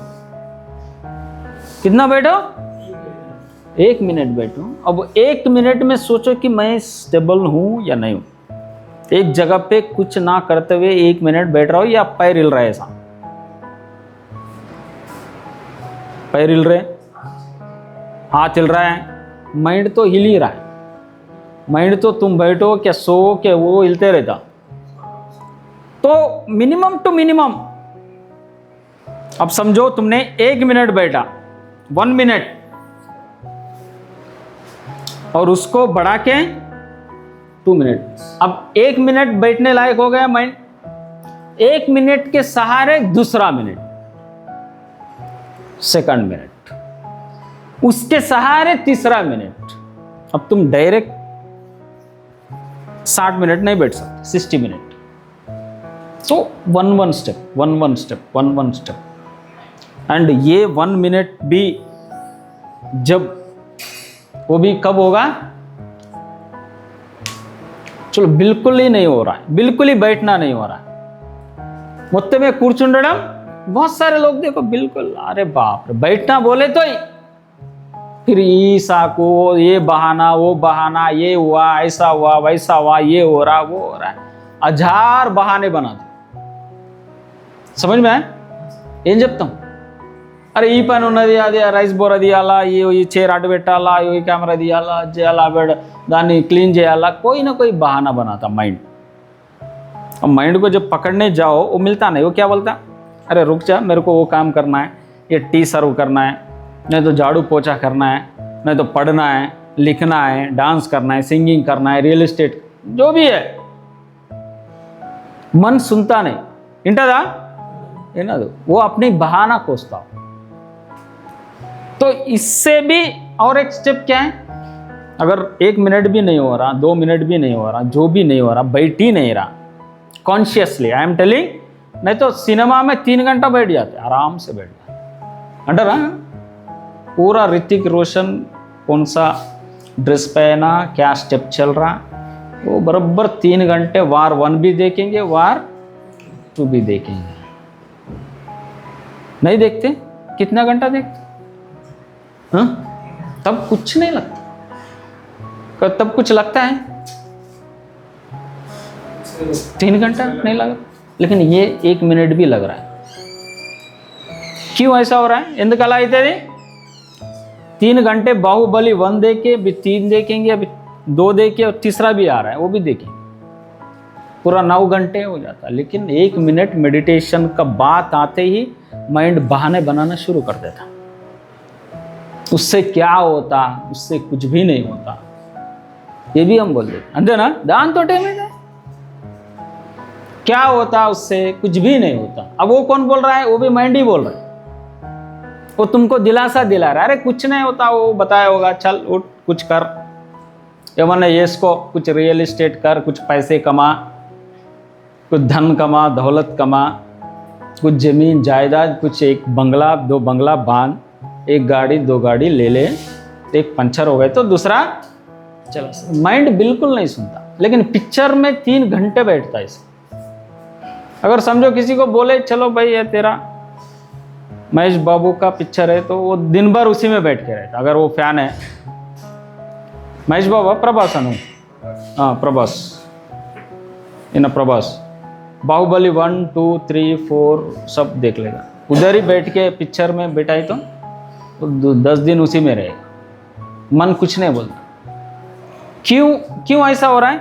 [SPEAKER 1] कितना बैठो? 1 मिनट बैठो। अब 1 मिनट में सोचो कि मैं स्टेबल हूं या नहीं हूं। एक जगह पे कुछ ना करते हुए 1 मिनट बैठ रहा हो या पैर हिल रहा है, ऐसा पैर हिल रहे, हाथ हिल रहा है, माइंड तो हिल ही रहा है। माइंड तो तुम बैठो क्या सो के वो हिलते रहता। तो मिनिमम टू मिनिमम, अब समझो तुमने 1 मिनट बैठा, 1 मिनट, और उसको बढ़ा के 2 मिनट। अब 1 मिनट बैठने लायक हो गया माइंड, 1 मिनट के सहारे दूसरा मिनट, सेकंड मिनट, उसके सहारे तीसरा मिनट। अब तुम डायरेक्ट 60 मिनट नहीं बैठ सकते, 60 मिनट। तो 1 स्टेप, 1 स्टेप, 1 स्टेप। एंड ये 1 मिनट भी जब, वो भी कब होगा? चलो बिल्कुल ही नहीं हो रहा है, बिल्कुल ही बैठना नहीं हो रहा है, मुत्ते में कूर्चुंडम। बहुत सारे लोग देखो बिल्कुल, अरे बाप रे, बैठना बोले तो ही फिर ईसा को ये बहाना वो बहाना, ये हुआ ऐसा हुआ वैसा हुआ, ये हो रहा वो हो रहा है, 1000 बहाने बनाते। समझ में आए? ఏం చెప్తాం? అరే ఈ పని ఉన్నది, అది రైస్ బోర్ తీయాలా, ఈ చైర్ అడ్డు పెట్టాలా, ఈ కెమెరా తీయాలా, చేయాలా, దాన్ని క్లీన్ చేయాలా, कोई ना कोई बहाना बनाता माइंड। अब माइंड को जब पकड़ने जाओ वो मिलता नहीं। वो क्या बोलता? अरे रुक जा, मेरे को वो काम करना है, ये टी सर्व करना है, नहीं तो झाड़ू पोछा करना है, नहीं तो पढ़ना है, लिखना है, डांस करना है, सिंगिंग करना है, रियल एस्टेट, जो भी है। मन सुनता नहीं, इंटदा ఏనదు, वो अपनी बहाना खोजता। तो इससे भी और एक स्टेप क्या है? अगर 1 मिनट भी नहीं हो रहा, 2 मिनट भी नहीं हो रहा, जो भी नहीं हो रहा, बैठ ही नहीं रहा कॉन्शियसली, आई एम टेलिंग, नहीं तो सिनेमा में 3 घंटा बैठ जाते, आराम से बैठ जाते अंडर। पूरा ऋतिक रोशन कौन सा ड्रेस पहना, क्या स्टेप चल रहा, वो बराबर 3 घंटे वार 1 भी देखेंगे, वार 2 भी देखेंगे। नहीं देखते? कितना घंटा देखते? हाँ, तब कुछ नहीं लगता। तब कुछ लगता है? 3 घंटा नहीं लगा, लेकिन ये 1 मिनट भी लग रहा है। क्यों ऐसा हो रहा है? ఎందుకలా అవుతుంది? 3 घंटे बाहुबली 1 देखे, अभी 3 देखेंगे, अभी 2 देखे, और तीसरा भी आ रहा है, वो भी देखेंगे, पूरा 9 घंटे हो जाता। लेकिन 1 मिनट मेडिटेशन का बात आते ही माइंड बहाने बनाना शुरू कर देता। उससे क्या होता? उससे कुछ भी नहीं होता, ये भी हम बोल देते, अंदर ना दान तो टेम है, क्या होता उससे? कुछ भी नहीं होता। अब वो कौन बोल रहा है? वो भी माइंड ही बोल रहा है। वो तुमको दिलासा दिला रहा है, अरे कुछ नहीं होता, वो बताया होगा, चल उठ कुछ कर, एवं ये इसको कुछ रियल एस्टेट कर, कुछ पैसे कमा, कुछ धन कमा, दौलत कमा, कुछ जमीन जायदाद, कुछ 1 बंगला 2 बंगला बांध, 1 गाड़ी 2 गाड़ी ले ले, एक पंचर हो गए तो दूसरा चलो। माइंड बिल्कुल नहीं सुनता, लेकिन पिक्चर में 3 घंटे बैठता है इसे। अगर समझो किसी को बोले चलो भाई ये तेरा महेश बाबू का पिक्चर है, तो वो दिन भर उसी में बैठ के रहता। अगर वो फैन है महेश बाबू, प्रभास अनु, हाँ प्रभास, इन प्रभास, बाहुबली 1 2 3 4 सब देख लेगा, उधर ही बैठ के पिक्चर में बैठा ही तो 10 दिन उसी में रहेगा, मन कुछ नहीं बोलता। क्यों ऐसा हो रहा है?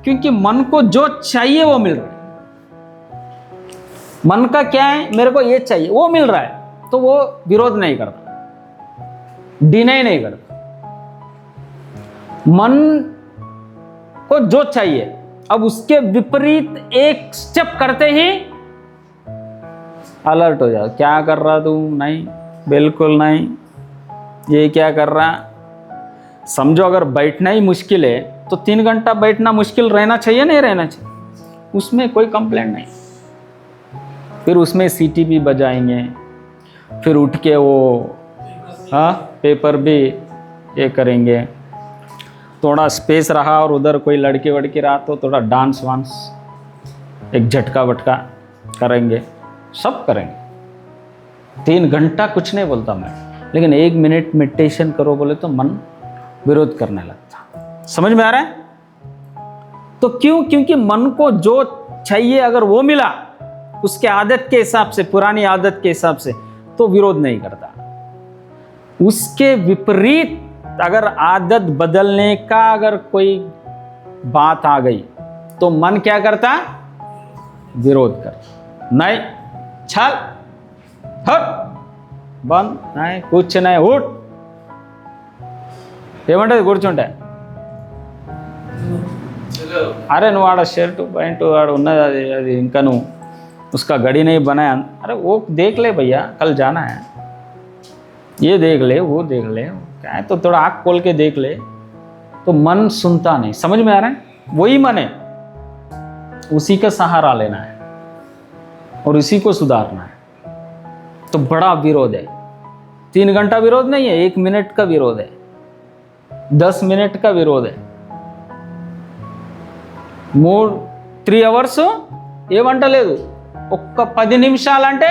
[SPEAKER 1] क्योंकि मन को जो चाहिए वो मिल रहा है। मन का क्या है? मेरे को ये चाहिए, वो मिल रहा है, तो वो विरोध नहीं करता, डिनाई नहीं करता। मन को जो चाहिए, अब उसके विपरीत एक स्टेप करते ही अलर्ट हो जाओ। क्या कर रहा तू? नहीं, बिल्कुल नहीं, ये क्या कर रहा? समझो अगर बैठना ही मुश्किल है तो 3 घंटा बैठना मुश्किल रहना चाहिए, नहीं रहना चाहिए? उसमें कोई कंप्लेंट नहीं। फिर उसमें सीटी भी बजाएंगे, फिर उठ के वो हाँ पेपर भी ये करेंगे, थोड़ा स्पेस रहा और उधर कोई लड़की वड़की रहा तो थोड़ा डांस वांस, एक झटका वटका करेंगे, सब करेंगे। 3 घंटा कुछ नहीं बोलता मैं, लेकिन 1 मिनट मेडिटेशन करो बोले तो मन विरोध करने लगता। समझ में आ रहा है? तो क्यों? क्योंकि मन को जो चाहिए अगर वो मिला उसके आदत के हिसाब से, पुरानी आदत के हिसाब से, तो विरोध नहीं करता। उसके विपरीत अगर आदत बदलने का अगर कोई बात आ गई तो मन क्या करता? विरोध करता। नहीं, चल हट, बंद नहीं, कुछ नहीं, उठ, ఏమంటది కూర్చుంటే, अरे నువ్వు ఆడ షర్ట్ पैंट ఆడ ఉన్నది, అది అది ఇంకా నువ్వు उसका घड़ी नहीं बनाया, अरे वो देख ले भैया, कल जाना है, ये देख ले, वो देख ले, क्या है, तो थोड़ा आँख खोल के देख ले। तो मन सुनता नहीं। समझ में आ रहा है? वही मन है, उसी का सहारा लेना है और उसी को सुधारना है। तो बड़ा विरोध है। 3 घंटा विरोध नहीं है, 1 मिनट का विरोध है, 10 मिनट का विरोध है। 3 అవర్స్ ఏమంటలేదు, ఒక్క 10 నిమిషాలంటే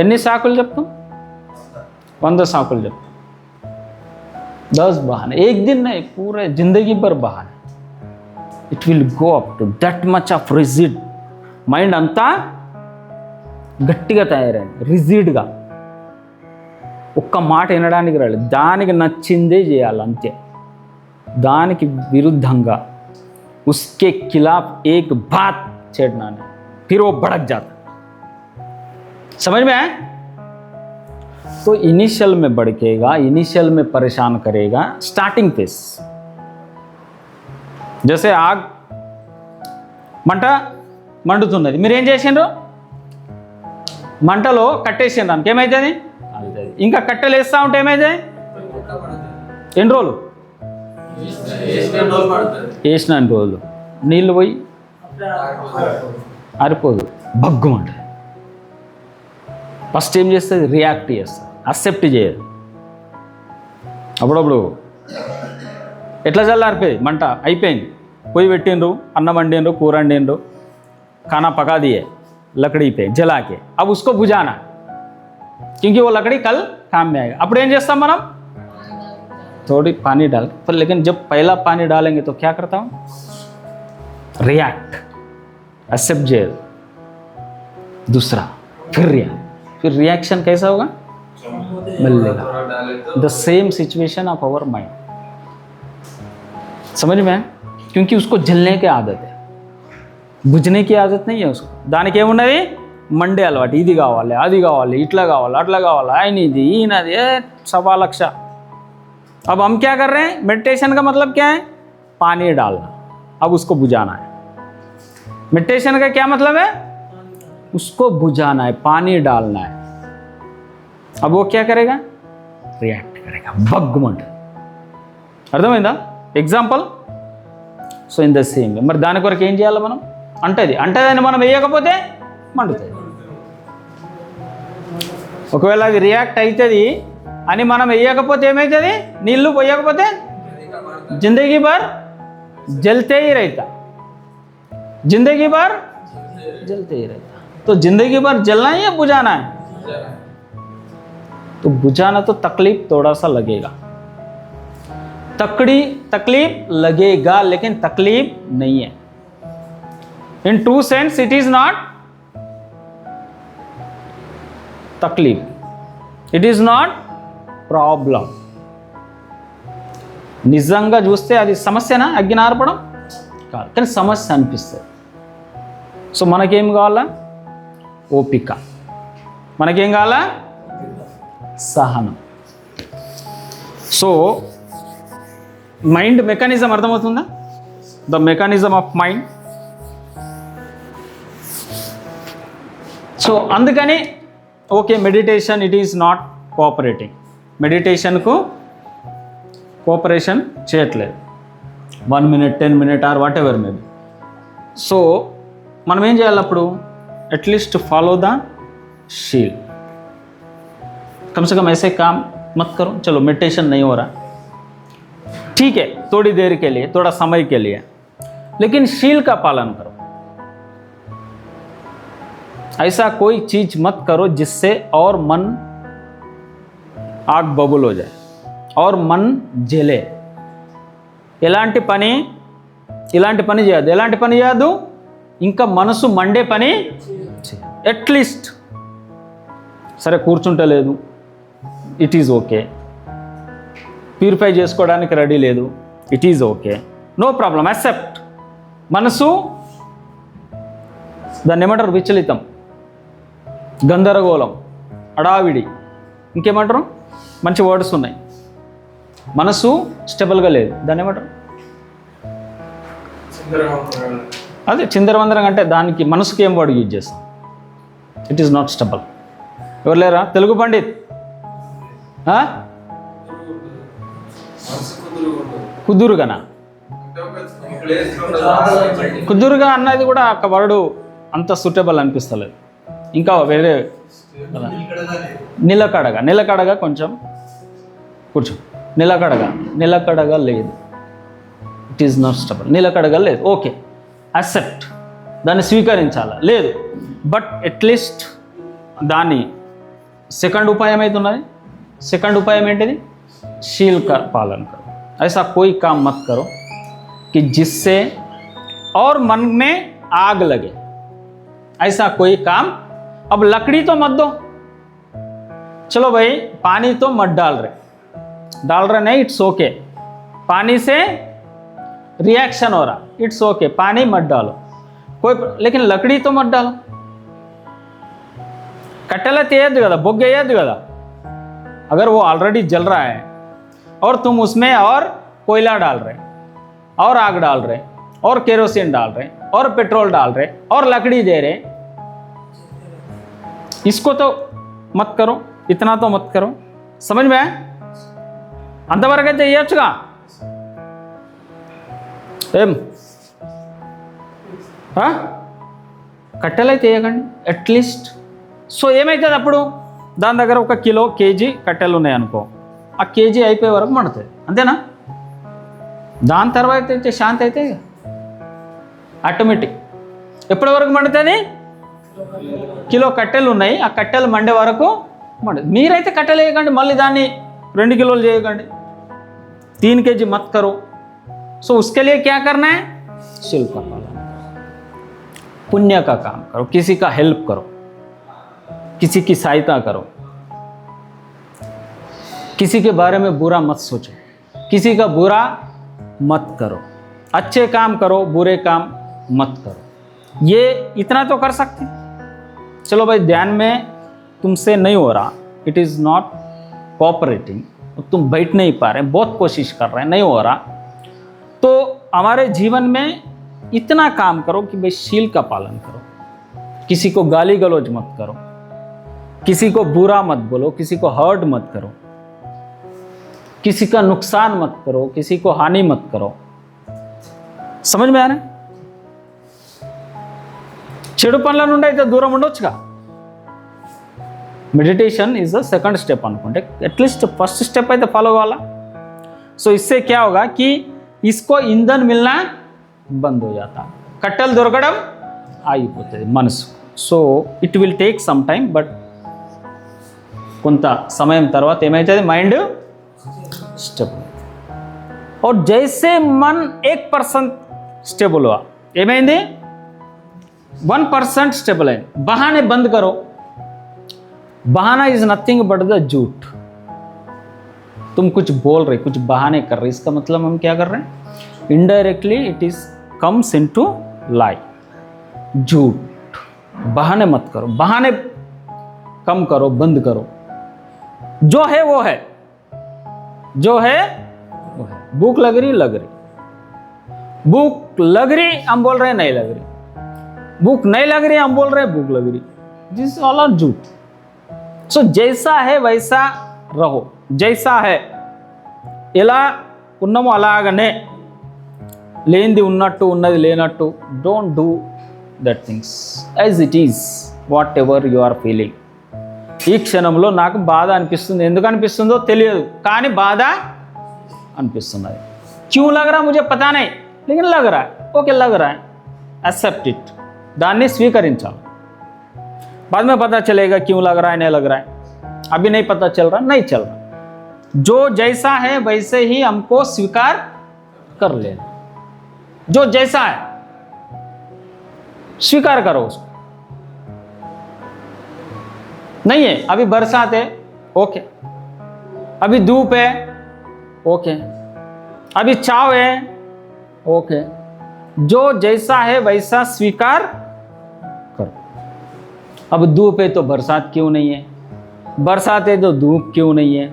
[SPEAKER 1] ఎన్ని సాకులు చెప్తాం? 100 సాకులు చెప్తాం। 10 बहाने, एक दिन नहीं, पूरे जिंदगी भर बहाने। It will go up to that much of rigid mind, అంతా గట్టిగా తయారైంది, రిజిడ్గా, ఒక్క మాట వినడానికి రాలేదు, దానికి నచ్చిందే చేయాలి అంతే, దానికి విరుద్ధంగా उसके खिलाफ एक बात छेड़ना नहीं, फिर वो भड़क जाता। समझ में आए? तो इनिशियल में भड़केगा, इनिशियल में परेशान करेगा, स्टार्टिंग फेस। जैसे आग మంట మండుతున్నది, మీరు ఏం చేసిండ్రు? మంటలో కట్టేసిండ్రు అనుకో, ఏమవుతుంది? ఇంకా కట్టెలు వేస్తూ ఉంటే ఏమవుతుంది? ఎన్ని రోజులు? వేసిన రోజులు నీళ్ళు పోయి ఆరిపోదు, భగ్గుమంట। ఫస్ట్ ఏం చేస్తుంది? రియాక్ట్ చేస్తుంది, అక్సెప్ట్ చేయదు। అప్పుడప్పుడు ఎట్లా చల్లారిపోయి మంట అయిపోయింది, పొయ్యి పెట్టిండ్రు, అన్నం వండిండ్రు, కూర వండిండ్రు, खाना पका दिए, लकड़ी पे जला के, अब उसको बुझाना, क्योंकि वो लकड़ी कल काम में आएगा। अब ఏం చేస్తాం మనం? थोड़ी पानी डाल, पर लेकिन जब पहला पानी डालेंगे तो क्या करता हूँ? रिएक्ट, एक्सेप्ट जेल, दूसरा फिर रिएक्शन कैसा होगा? मिलेगा। The same situation of our mind. समझ में? क्योंकि उसको जलने की आदत है, बुझने की आदत नहीं है उसको। దానికి ఏమున్నది? మండే అలవాటు, ఇది కావాలి, అది కావాలి, ఇట్లా కావాలి, అట్లా కావాలి, ఆయనది ఈయనది, 1.25 लाख। अब हम क्या कर रहे हैं? मेडिटेशन का मतलब क्या है? पानी डालना, अब उसको बुझाना है। मेडिटेशन का क्या मतलब है? उसको बुझाना है, पानी डालना है। अब वो क्या करेगा? रिएक्ट करेगा, भग्गमंट। అర్థమైందా? Example. So in the same మరి దాని కొరకు ఏం చేయాలి మనం? అంటదని మనం వేయకపోతే మండుతుంది। ఒకవేళ అది రియాక్ట్ అవుతుంది అని మనం వేయకపోతే ఏమవుతుంది? నీళ్ళు పోయకపోతే जिंदगी भर जलते ही रहता, जिंदगी भर जलते ही रहता। तो जिंदगी भर जलना है या बुझाना है? तो बुझाना तो तकलीफ थोड़ा सा लगेगा, तकलीफ लगेगा, लेकिन तकलीफ नहीं है। In two sense it is not तकलीफ, इट ఈజ్ నాట్ ప్రాబ్లం। నిజంగా చూస్తే అది సమస్యనా? అగ్ని ఆర్పడం కాదు, కానీ సమస్య అనిపిస్తుంది। సో మనకేం కావాలా? ఓపిక, మనకేం కావాలా? సహనం। సో మైండ్ మెకానిజం అర్థమవుతుందా? The mechanism of mind. So అందుకని okay, meditation it is not cooperating, మెడిటేషన్కు కోఆపరేషన్ చేయట్లేదు, 1 minute 10 minutes or whatever maybe. సో మనం ఏం చేయాలి అప్పుడు? అట్లీస్ట్ ఫాలో ద शील। कम से कम ऐसे काम मत करो। चलो मेडिटेशन नहीं हो रहा, ठीक है, थोड़ी देर के लिए, थोड़ा समय के लिए, लेकिन शील का पालन करो। ऐसा कोई चीज मत करो जिससे और मन आग बबुल हो जाए और मन జలే। ఇలాంటి పని చేయద్దు, ఇంకా మనసు మండే పని అట్లీస్ట్ సరే కూర్చుంటలేదు, ఇట్ ఈజ్ ఓకే, ప్యూరిఫై చేసుకోవడానికి రెడీ లేదు, it is okay, no problem, accept. మనసు దాన్ని ఏమంటారు, విచలితం, గందరగోళం, అడావిడి, ఇంకేమంటారు, మంచి వర్డ్స్ ఉన్నాయి. మనసు స్టెబుల్గా లేదు, దాన్ని ఏమంటారు, అదే చిందరవందరం. అంటే దానికి మనసుకి ఏం వర్డ్ యూజ్ చేస్తాం, ఇట్ ఈస్ నాట్ స్టెబుల్. ఎవరు లేరా తెలుగు పండిత్? కుదురుగానా? కుదురుగా అన్నది కూడా ఒక వర్డు అంత సూటబుల్ అనిపిస్తలేదు. ఇంకా వేరే నిలకడగా కొంచెం కూర్చో. నిలకడగా లేదు, ఇట్ ఈస్ నాట్ స్టెబుల్. నిలకడగా లేదు, ఓకే, యాక్సెప్ట్, దాన్ని స్వీకరించాలా? లేదు, బట్ అట్లీస్ట్ దాని సెకండ్ ఉపాయం అవుతున్నది. సెకండ్ ఉపాయం ఏంటిది? शील का पालन करो. ऐसा कोई काम मत करो कि जिससे और मन में आग लगे. ऐसा कोई काम. अब लकड़ी तो मत दो, चलो भाई पानी तो मत डाल रहे नहीं, इट्स ओके, पानी से रिएक्शन हो रहा, इट्स ओके, पानी मत डालो कोई, लेकिन लकड़ी तो मत डालो. कट्टेला तेज कदा, बोग्गे येद कदा. अगर वो ऑलरेडी जल रहा है और तुम उसमें और कोयला डाल रहे और आग डाल रहे और केरोसिन डाल रहे और पेट्रोल डाल रहे और लकड़ी दे रहे, इसको तो मत करो, इतना तो मत करो. समझ में? అంతవరకైతే చేయొచ్చుగా. ఏం కట్టెలైతే వేయకండి అట్లీస్ట్. సో ఏమవుతుంది అప్పుడు? దాని దగ్గర ఒక కిలో కేజీ కట్టెలు ఉన్నాయనుకో, ఆ కేజీ అయిపోయే వరకు మండుతుంది, అంతేనా? దాని తర్వాత అయితే శాంతి అయితే ఆటోమేటిక్. ఎప్పటి వరకు మండుతుంది? కిలో కట్టెలు ఉన్నాయి, ఆ కట్టెలు మండే వరకు మండుతుంది. మీరైతే కట్టెలు వేయకండి, మళ్ళీ దాన్ని 2 किलो చేయకండి, 3 kg मत करो. सो उसके लिए क्या करना है? शील का पालन, पुण्य का काम करो, किसी का हेल्प करो, किसी की सहायता करो, किसी के बारे में बुरा मत सोचो, किसी का बुरा मत करो, अच्छे काम करो, बुरे काम मत करो. ये इतना तो कर सकते. चलो भाई ध्यान में तुमसे नहीं हो रहा, इट इज़ नॉट कोऑपरेटिंग, तुम बैठ नहीं पा रहे, बहुत कोशिश कर रहे हैं, नहीं हो रहा, तो हमारे जीवन में इतना काम करो कि भाई शील का पालन करो. किसी को गाली गलौज मत करो, किसी को बुरा मत बोलो, किसी को हर्ट मत करो, किसी का नुकसान मत करो, किसी को हानि मत करो. समझ में आ रहा है? చెడు పనుల నుండి అయితే దూరం ఉండొచ్చుగా. Meditation is the second step అనుకుంటే एटलीस्ट फर्स्ट स्टेप అయితే ఫాలో కావాలా. सो इससे क्या होगा कि इसको ईंधन मिलना बंद हो जाता, కట్టెలు దొరకడం ఆగిపోతుంది మనసు. So it will take some time, but కొంత సమయం తర్వాత ఏమైతుంది, మైండ్ స్టెబుల్. और जैसे मन 1% स्टेबल हुआ, ఏమైంది 1% स्टेबल है. बहाने बंद करो. बहाना इज नथिंग बट द झूठ. तुम कुछ बोल रहे, कुछ बहाने कर रहे, इसका मतलब हम क्या कर रहे हैं? Indirectly it is comes into lie, झूठ. बहाने मत करो, बहाने कम करो, बंद करो. जो है वो है, जो है वो है. भूख लग रही, भूख लग रही हम बोल रहे नहीं लग रही, भूख नहीं लग रही हम बोल रहे भूख लग रही. दिस ऑल आर झूठ. सो जैसा है वैसा रहो, जैसा है ఎలా ఉన్నామో అలాగనే, లేనిది ఉన్నట్టు ఉన్నది లేనట్టు. Don't do that things as it is, whatever you are feeling ఈ క్షణంలో నాకు బాధ అనిపిస్తుంది, ఎందుకు అనిపిస్తుందో తెలియదు కానీ బాధ అనిపిస్తున్నది. క్యూ లग रहा मुझे पता नहीं लेकिन लग रहा है, ओके लग रहा है, एक्सेप्ट इट, దాన్ని స్వీకరించాలి. बाद में पता चलेगा क्यों लग रहा है नहीं लग रहा है, अभी नहीं पता चल रहा नहीं चल रहा. जो जैसा है वैसे ही हमको स्वीकार कर लेना. जो जैसा है स्वीकार करो उसको. नहीं है अभी बरसात है, ओके. अभी धूप है, ओके. अभी छाव है, ओके. जो जैसा है वैसा स्वीकार करो. अब धूप है तो बरसात क्यों नहीं है, बरसात है तो धूप क्यों नहीं है,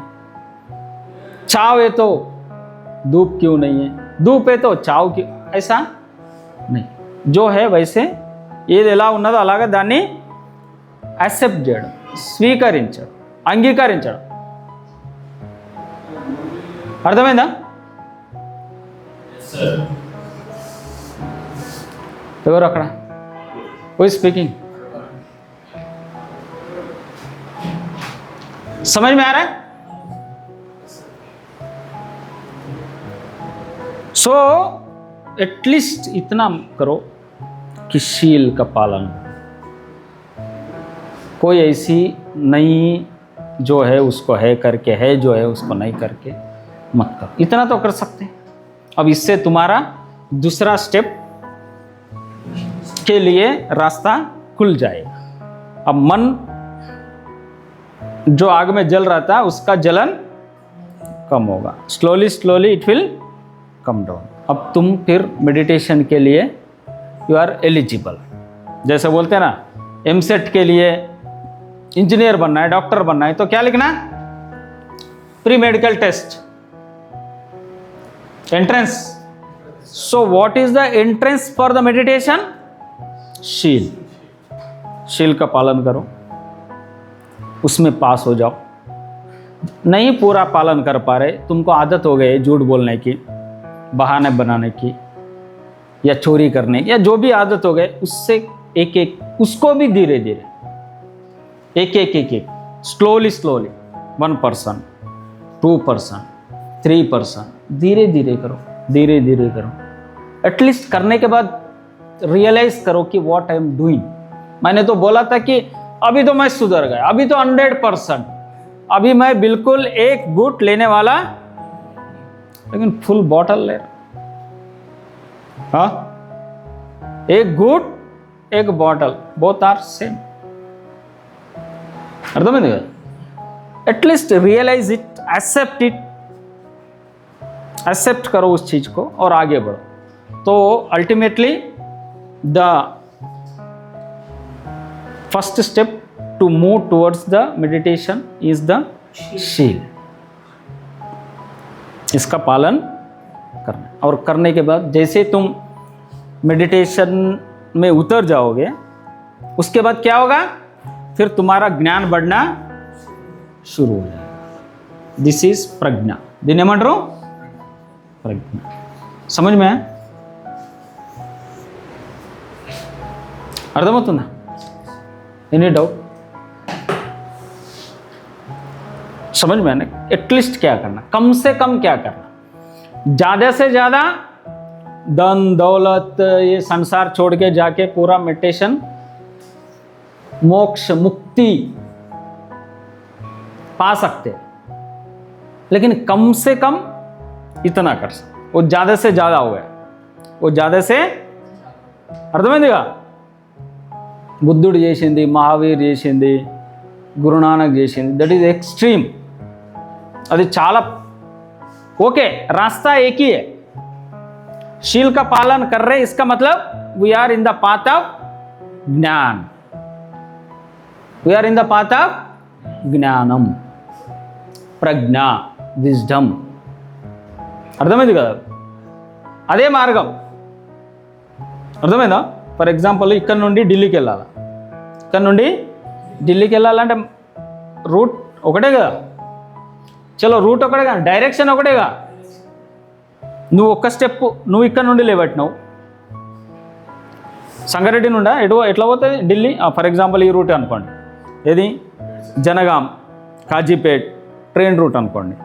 [SPEAKER 1] छाव है तो धूप क्यों नहीं है, धूप है तो छाव क्यों, ऐसा नहीं. जो है वैसे ఏది ఎలా ఉన్నదో అలాగే దాన్ని యాక్సెప్ట్ చేయడం, స్వీకరించడం, అంగీకరించడం. అర్థమైందా? ఎవరు అక్కడ? Who is speaking? समझ में आ रहा है? सो एटलीस्ट इतना करो कि शील का पालन. कोई ऐसी नहीं जो है उसको है करके, है जो है उसको नहीं करके मत करो. इतना तो कर सकते हैं. अब इससे तुम्हारा दूसरा स्टेप के लिए रास्ता खुल जाएगा. अब मन जो आग में जल रहा था उसका जलन कम होगा. Slowly slowly it will come down. अब तुम फिर मेडिटेशन के लिए यू आर एलिजिबल. जैसे बोलते हैं ना एमसेट के लिए इंजीनियर बनना है, डॉक्टर बनना है, तो क्या लिखना? Pre medical test, entrance. So what is the entrance for the meditation? शील. शील का पालन करो, उसमें पास हो जाओ. नहीं पूरा पालन कर पा रहे, तुमको आदत हो गई झूठ बोलने की, बहाने बनाने की, या चोरी करने, या जो भी आदत हो गए, उससे एक एक उसको भी धीरे धीरे एक एक एक एक स्लोली स्लोली 1%, 2%, 3% धीरे धीरे करो, धीरे धीरे करो. एटलीस्ट करने के बाद रियलाइज करो कि व्हाट आई एम डूइंग. मैंने तो बोला था कि अभी तो मैं सुधर गया, अभी तो 100%, अभी मैं बिल्कुल एक घूंट लेने वाला, लेकिन फुल बॉटल ले रहा. हाँ, एक घूंट एक बॉटल, बोथ आर सेम. अर्थమైంది కదా? At least realise it, accept it, accept करो उस चीज को और आगे बढ़ो. तो ultimately the first step to move towards the meditation is the शील. इसका पालन करना. और करने के बाद जैसे तुम मेडिटेशन में उतर जाओगे, उसके बाद क्या होगा? फिर तुम्हारा ज्ञान बढ़ना शुरू हो जाएगा. दिस इज प्रज्ञा. దీన్ని ఏమంటారు? प्रज्ञा. समझ में? అర్థమవుతుందా? Any doubt? समझ में आना? एटलीस्ट क्या करना, कम से कम क्या करना. ज़्यादा से ज़्यादा धन दौलत ये संसार छोड़ के जाके पूरा मेडिटेशन, मोक्ष मुक्ति पा सकते, लेकिन कम से कम इतना कर सकते. वो ज़्यादा से ज़्यादा हो गया, वो ज़्यादा से అర్థమైందిగా? బుద్ధుడు చేసింది, మహావీర్ చేసింది, గురునానక్ చేసింది, దట్ ఈజ్ ఎక్స్ట్రీమ్. అది చాలా ओके. रास्ता एक ही है. शील का पालन कर रहे, इसका मतलब we are in the path of gyan. We are in the path of gyanam, pragya, wisdom. అర్థమైంది కదా? అదే మార్గం. అర్థమైందా? ఫర్ ఎగ్జాంపుల్ ఇక్కడ నుండి ఢిల్లీకి వెళ్ళాలి, ఇక్కడ నుండి ఢిల్లీకి వెళ్ళాలంటే రూట్ ఒకటే కదా. చలో రూట్ ఒకటేగా, డైరెక్షన్ ఒకటేగా. నువ్వు ఒక్క స్టెప్ నువ్వు ఇక్కడ నుండి లేవట్టినావు, సంగారెడ్డి నుండా ఎట్లా పోతుంది ఢిల్లీ? ఫర్ ఎగ్జాంపుల్ ఈ రూట్ అనుకోండి, ఏది జనగాం, కాజీపేట్ ట్రైన్ రూట్ అనుకోండి.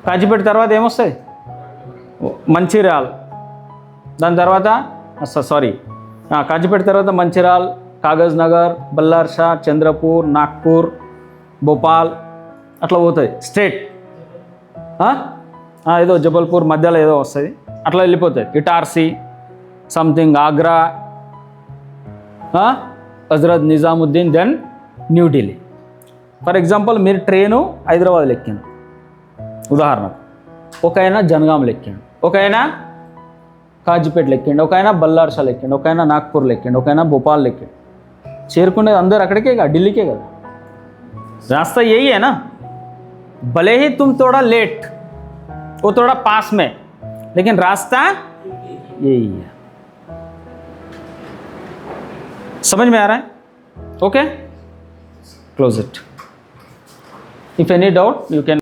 [SPEAKER 1] కాజీపేట తర్వాత ఏమొస్తాయి? మంచిర్యాల్, దాని తర్వాత కాజీపేట తర్వాత మంచిర్యాల్, కాగజ్ నగర్, బల్లార్షా, చంద్రపూర్, నాగ్పూర్, భోపాల్ అట్లా పోతుంది స్ట్రేట్. ఏదో జబల్పూర్ మధ్యలో ఏదో వస్తుంది, అట్లా వెళ్ళిపోతుంది. Itarsi something, Agra, Hazrat Nizamuddin, then New Delhi. For example మీరు ట్రైను హైదరాబాద్లో ఎక్కిండు ఉదాహరణకు, ఒక ఆయన జనగాంలో ఎక్కిండు, ఒక ఆయన కాజీపేటలో ఎక్కిండు, ఒక ఆయన బల్లార్షాలో ఎక్కిండు, ఒక ఆయన నాగ్పూర్లో ఎక్కిండు, ఒక ఆయన భోపాల్లో ఎక్కిండు. చేరుకునేది అందరు అక్కడికే కదా, ఢిల్లీకే కదా. रास्ता यही है ना, भले ही तुम थोड़ा लेट, वो थोड़ा पास में, लेकिन रास्ता यही है. समझ में आ रहा है? Okay, close it. If any doubt, you can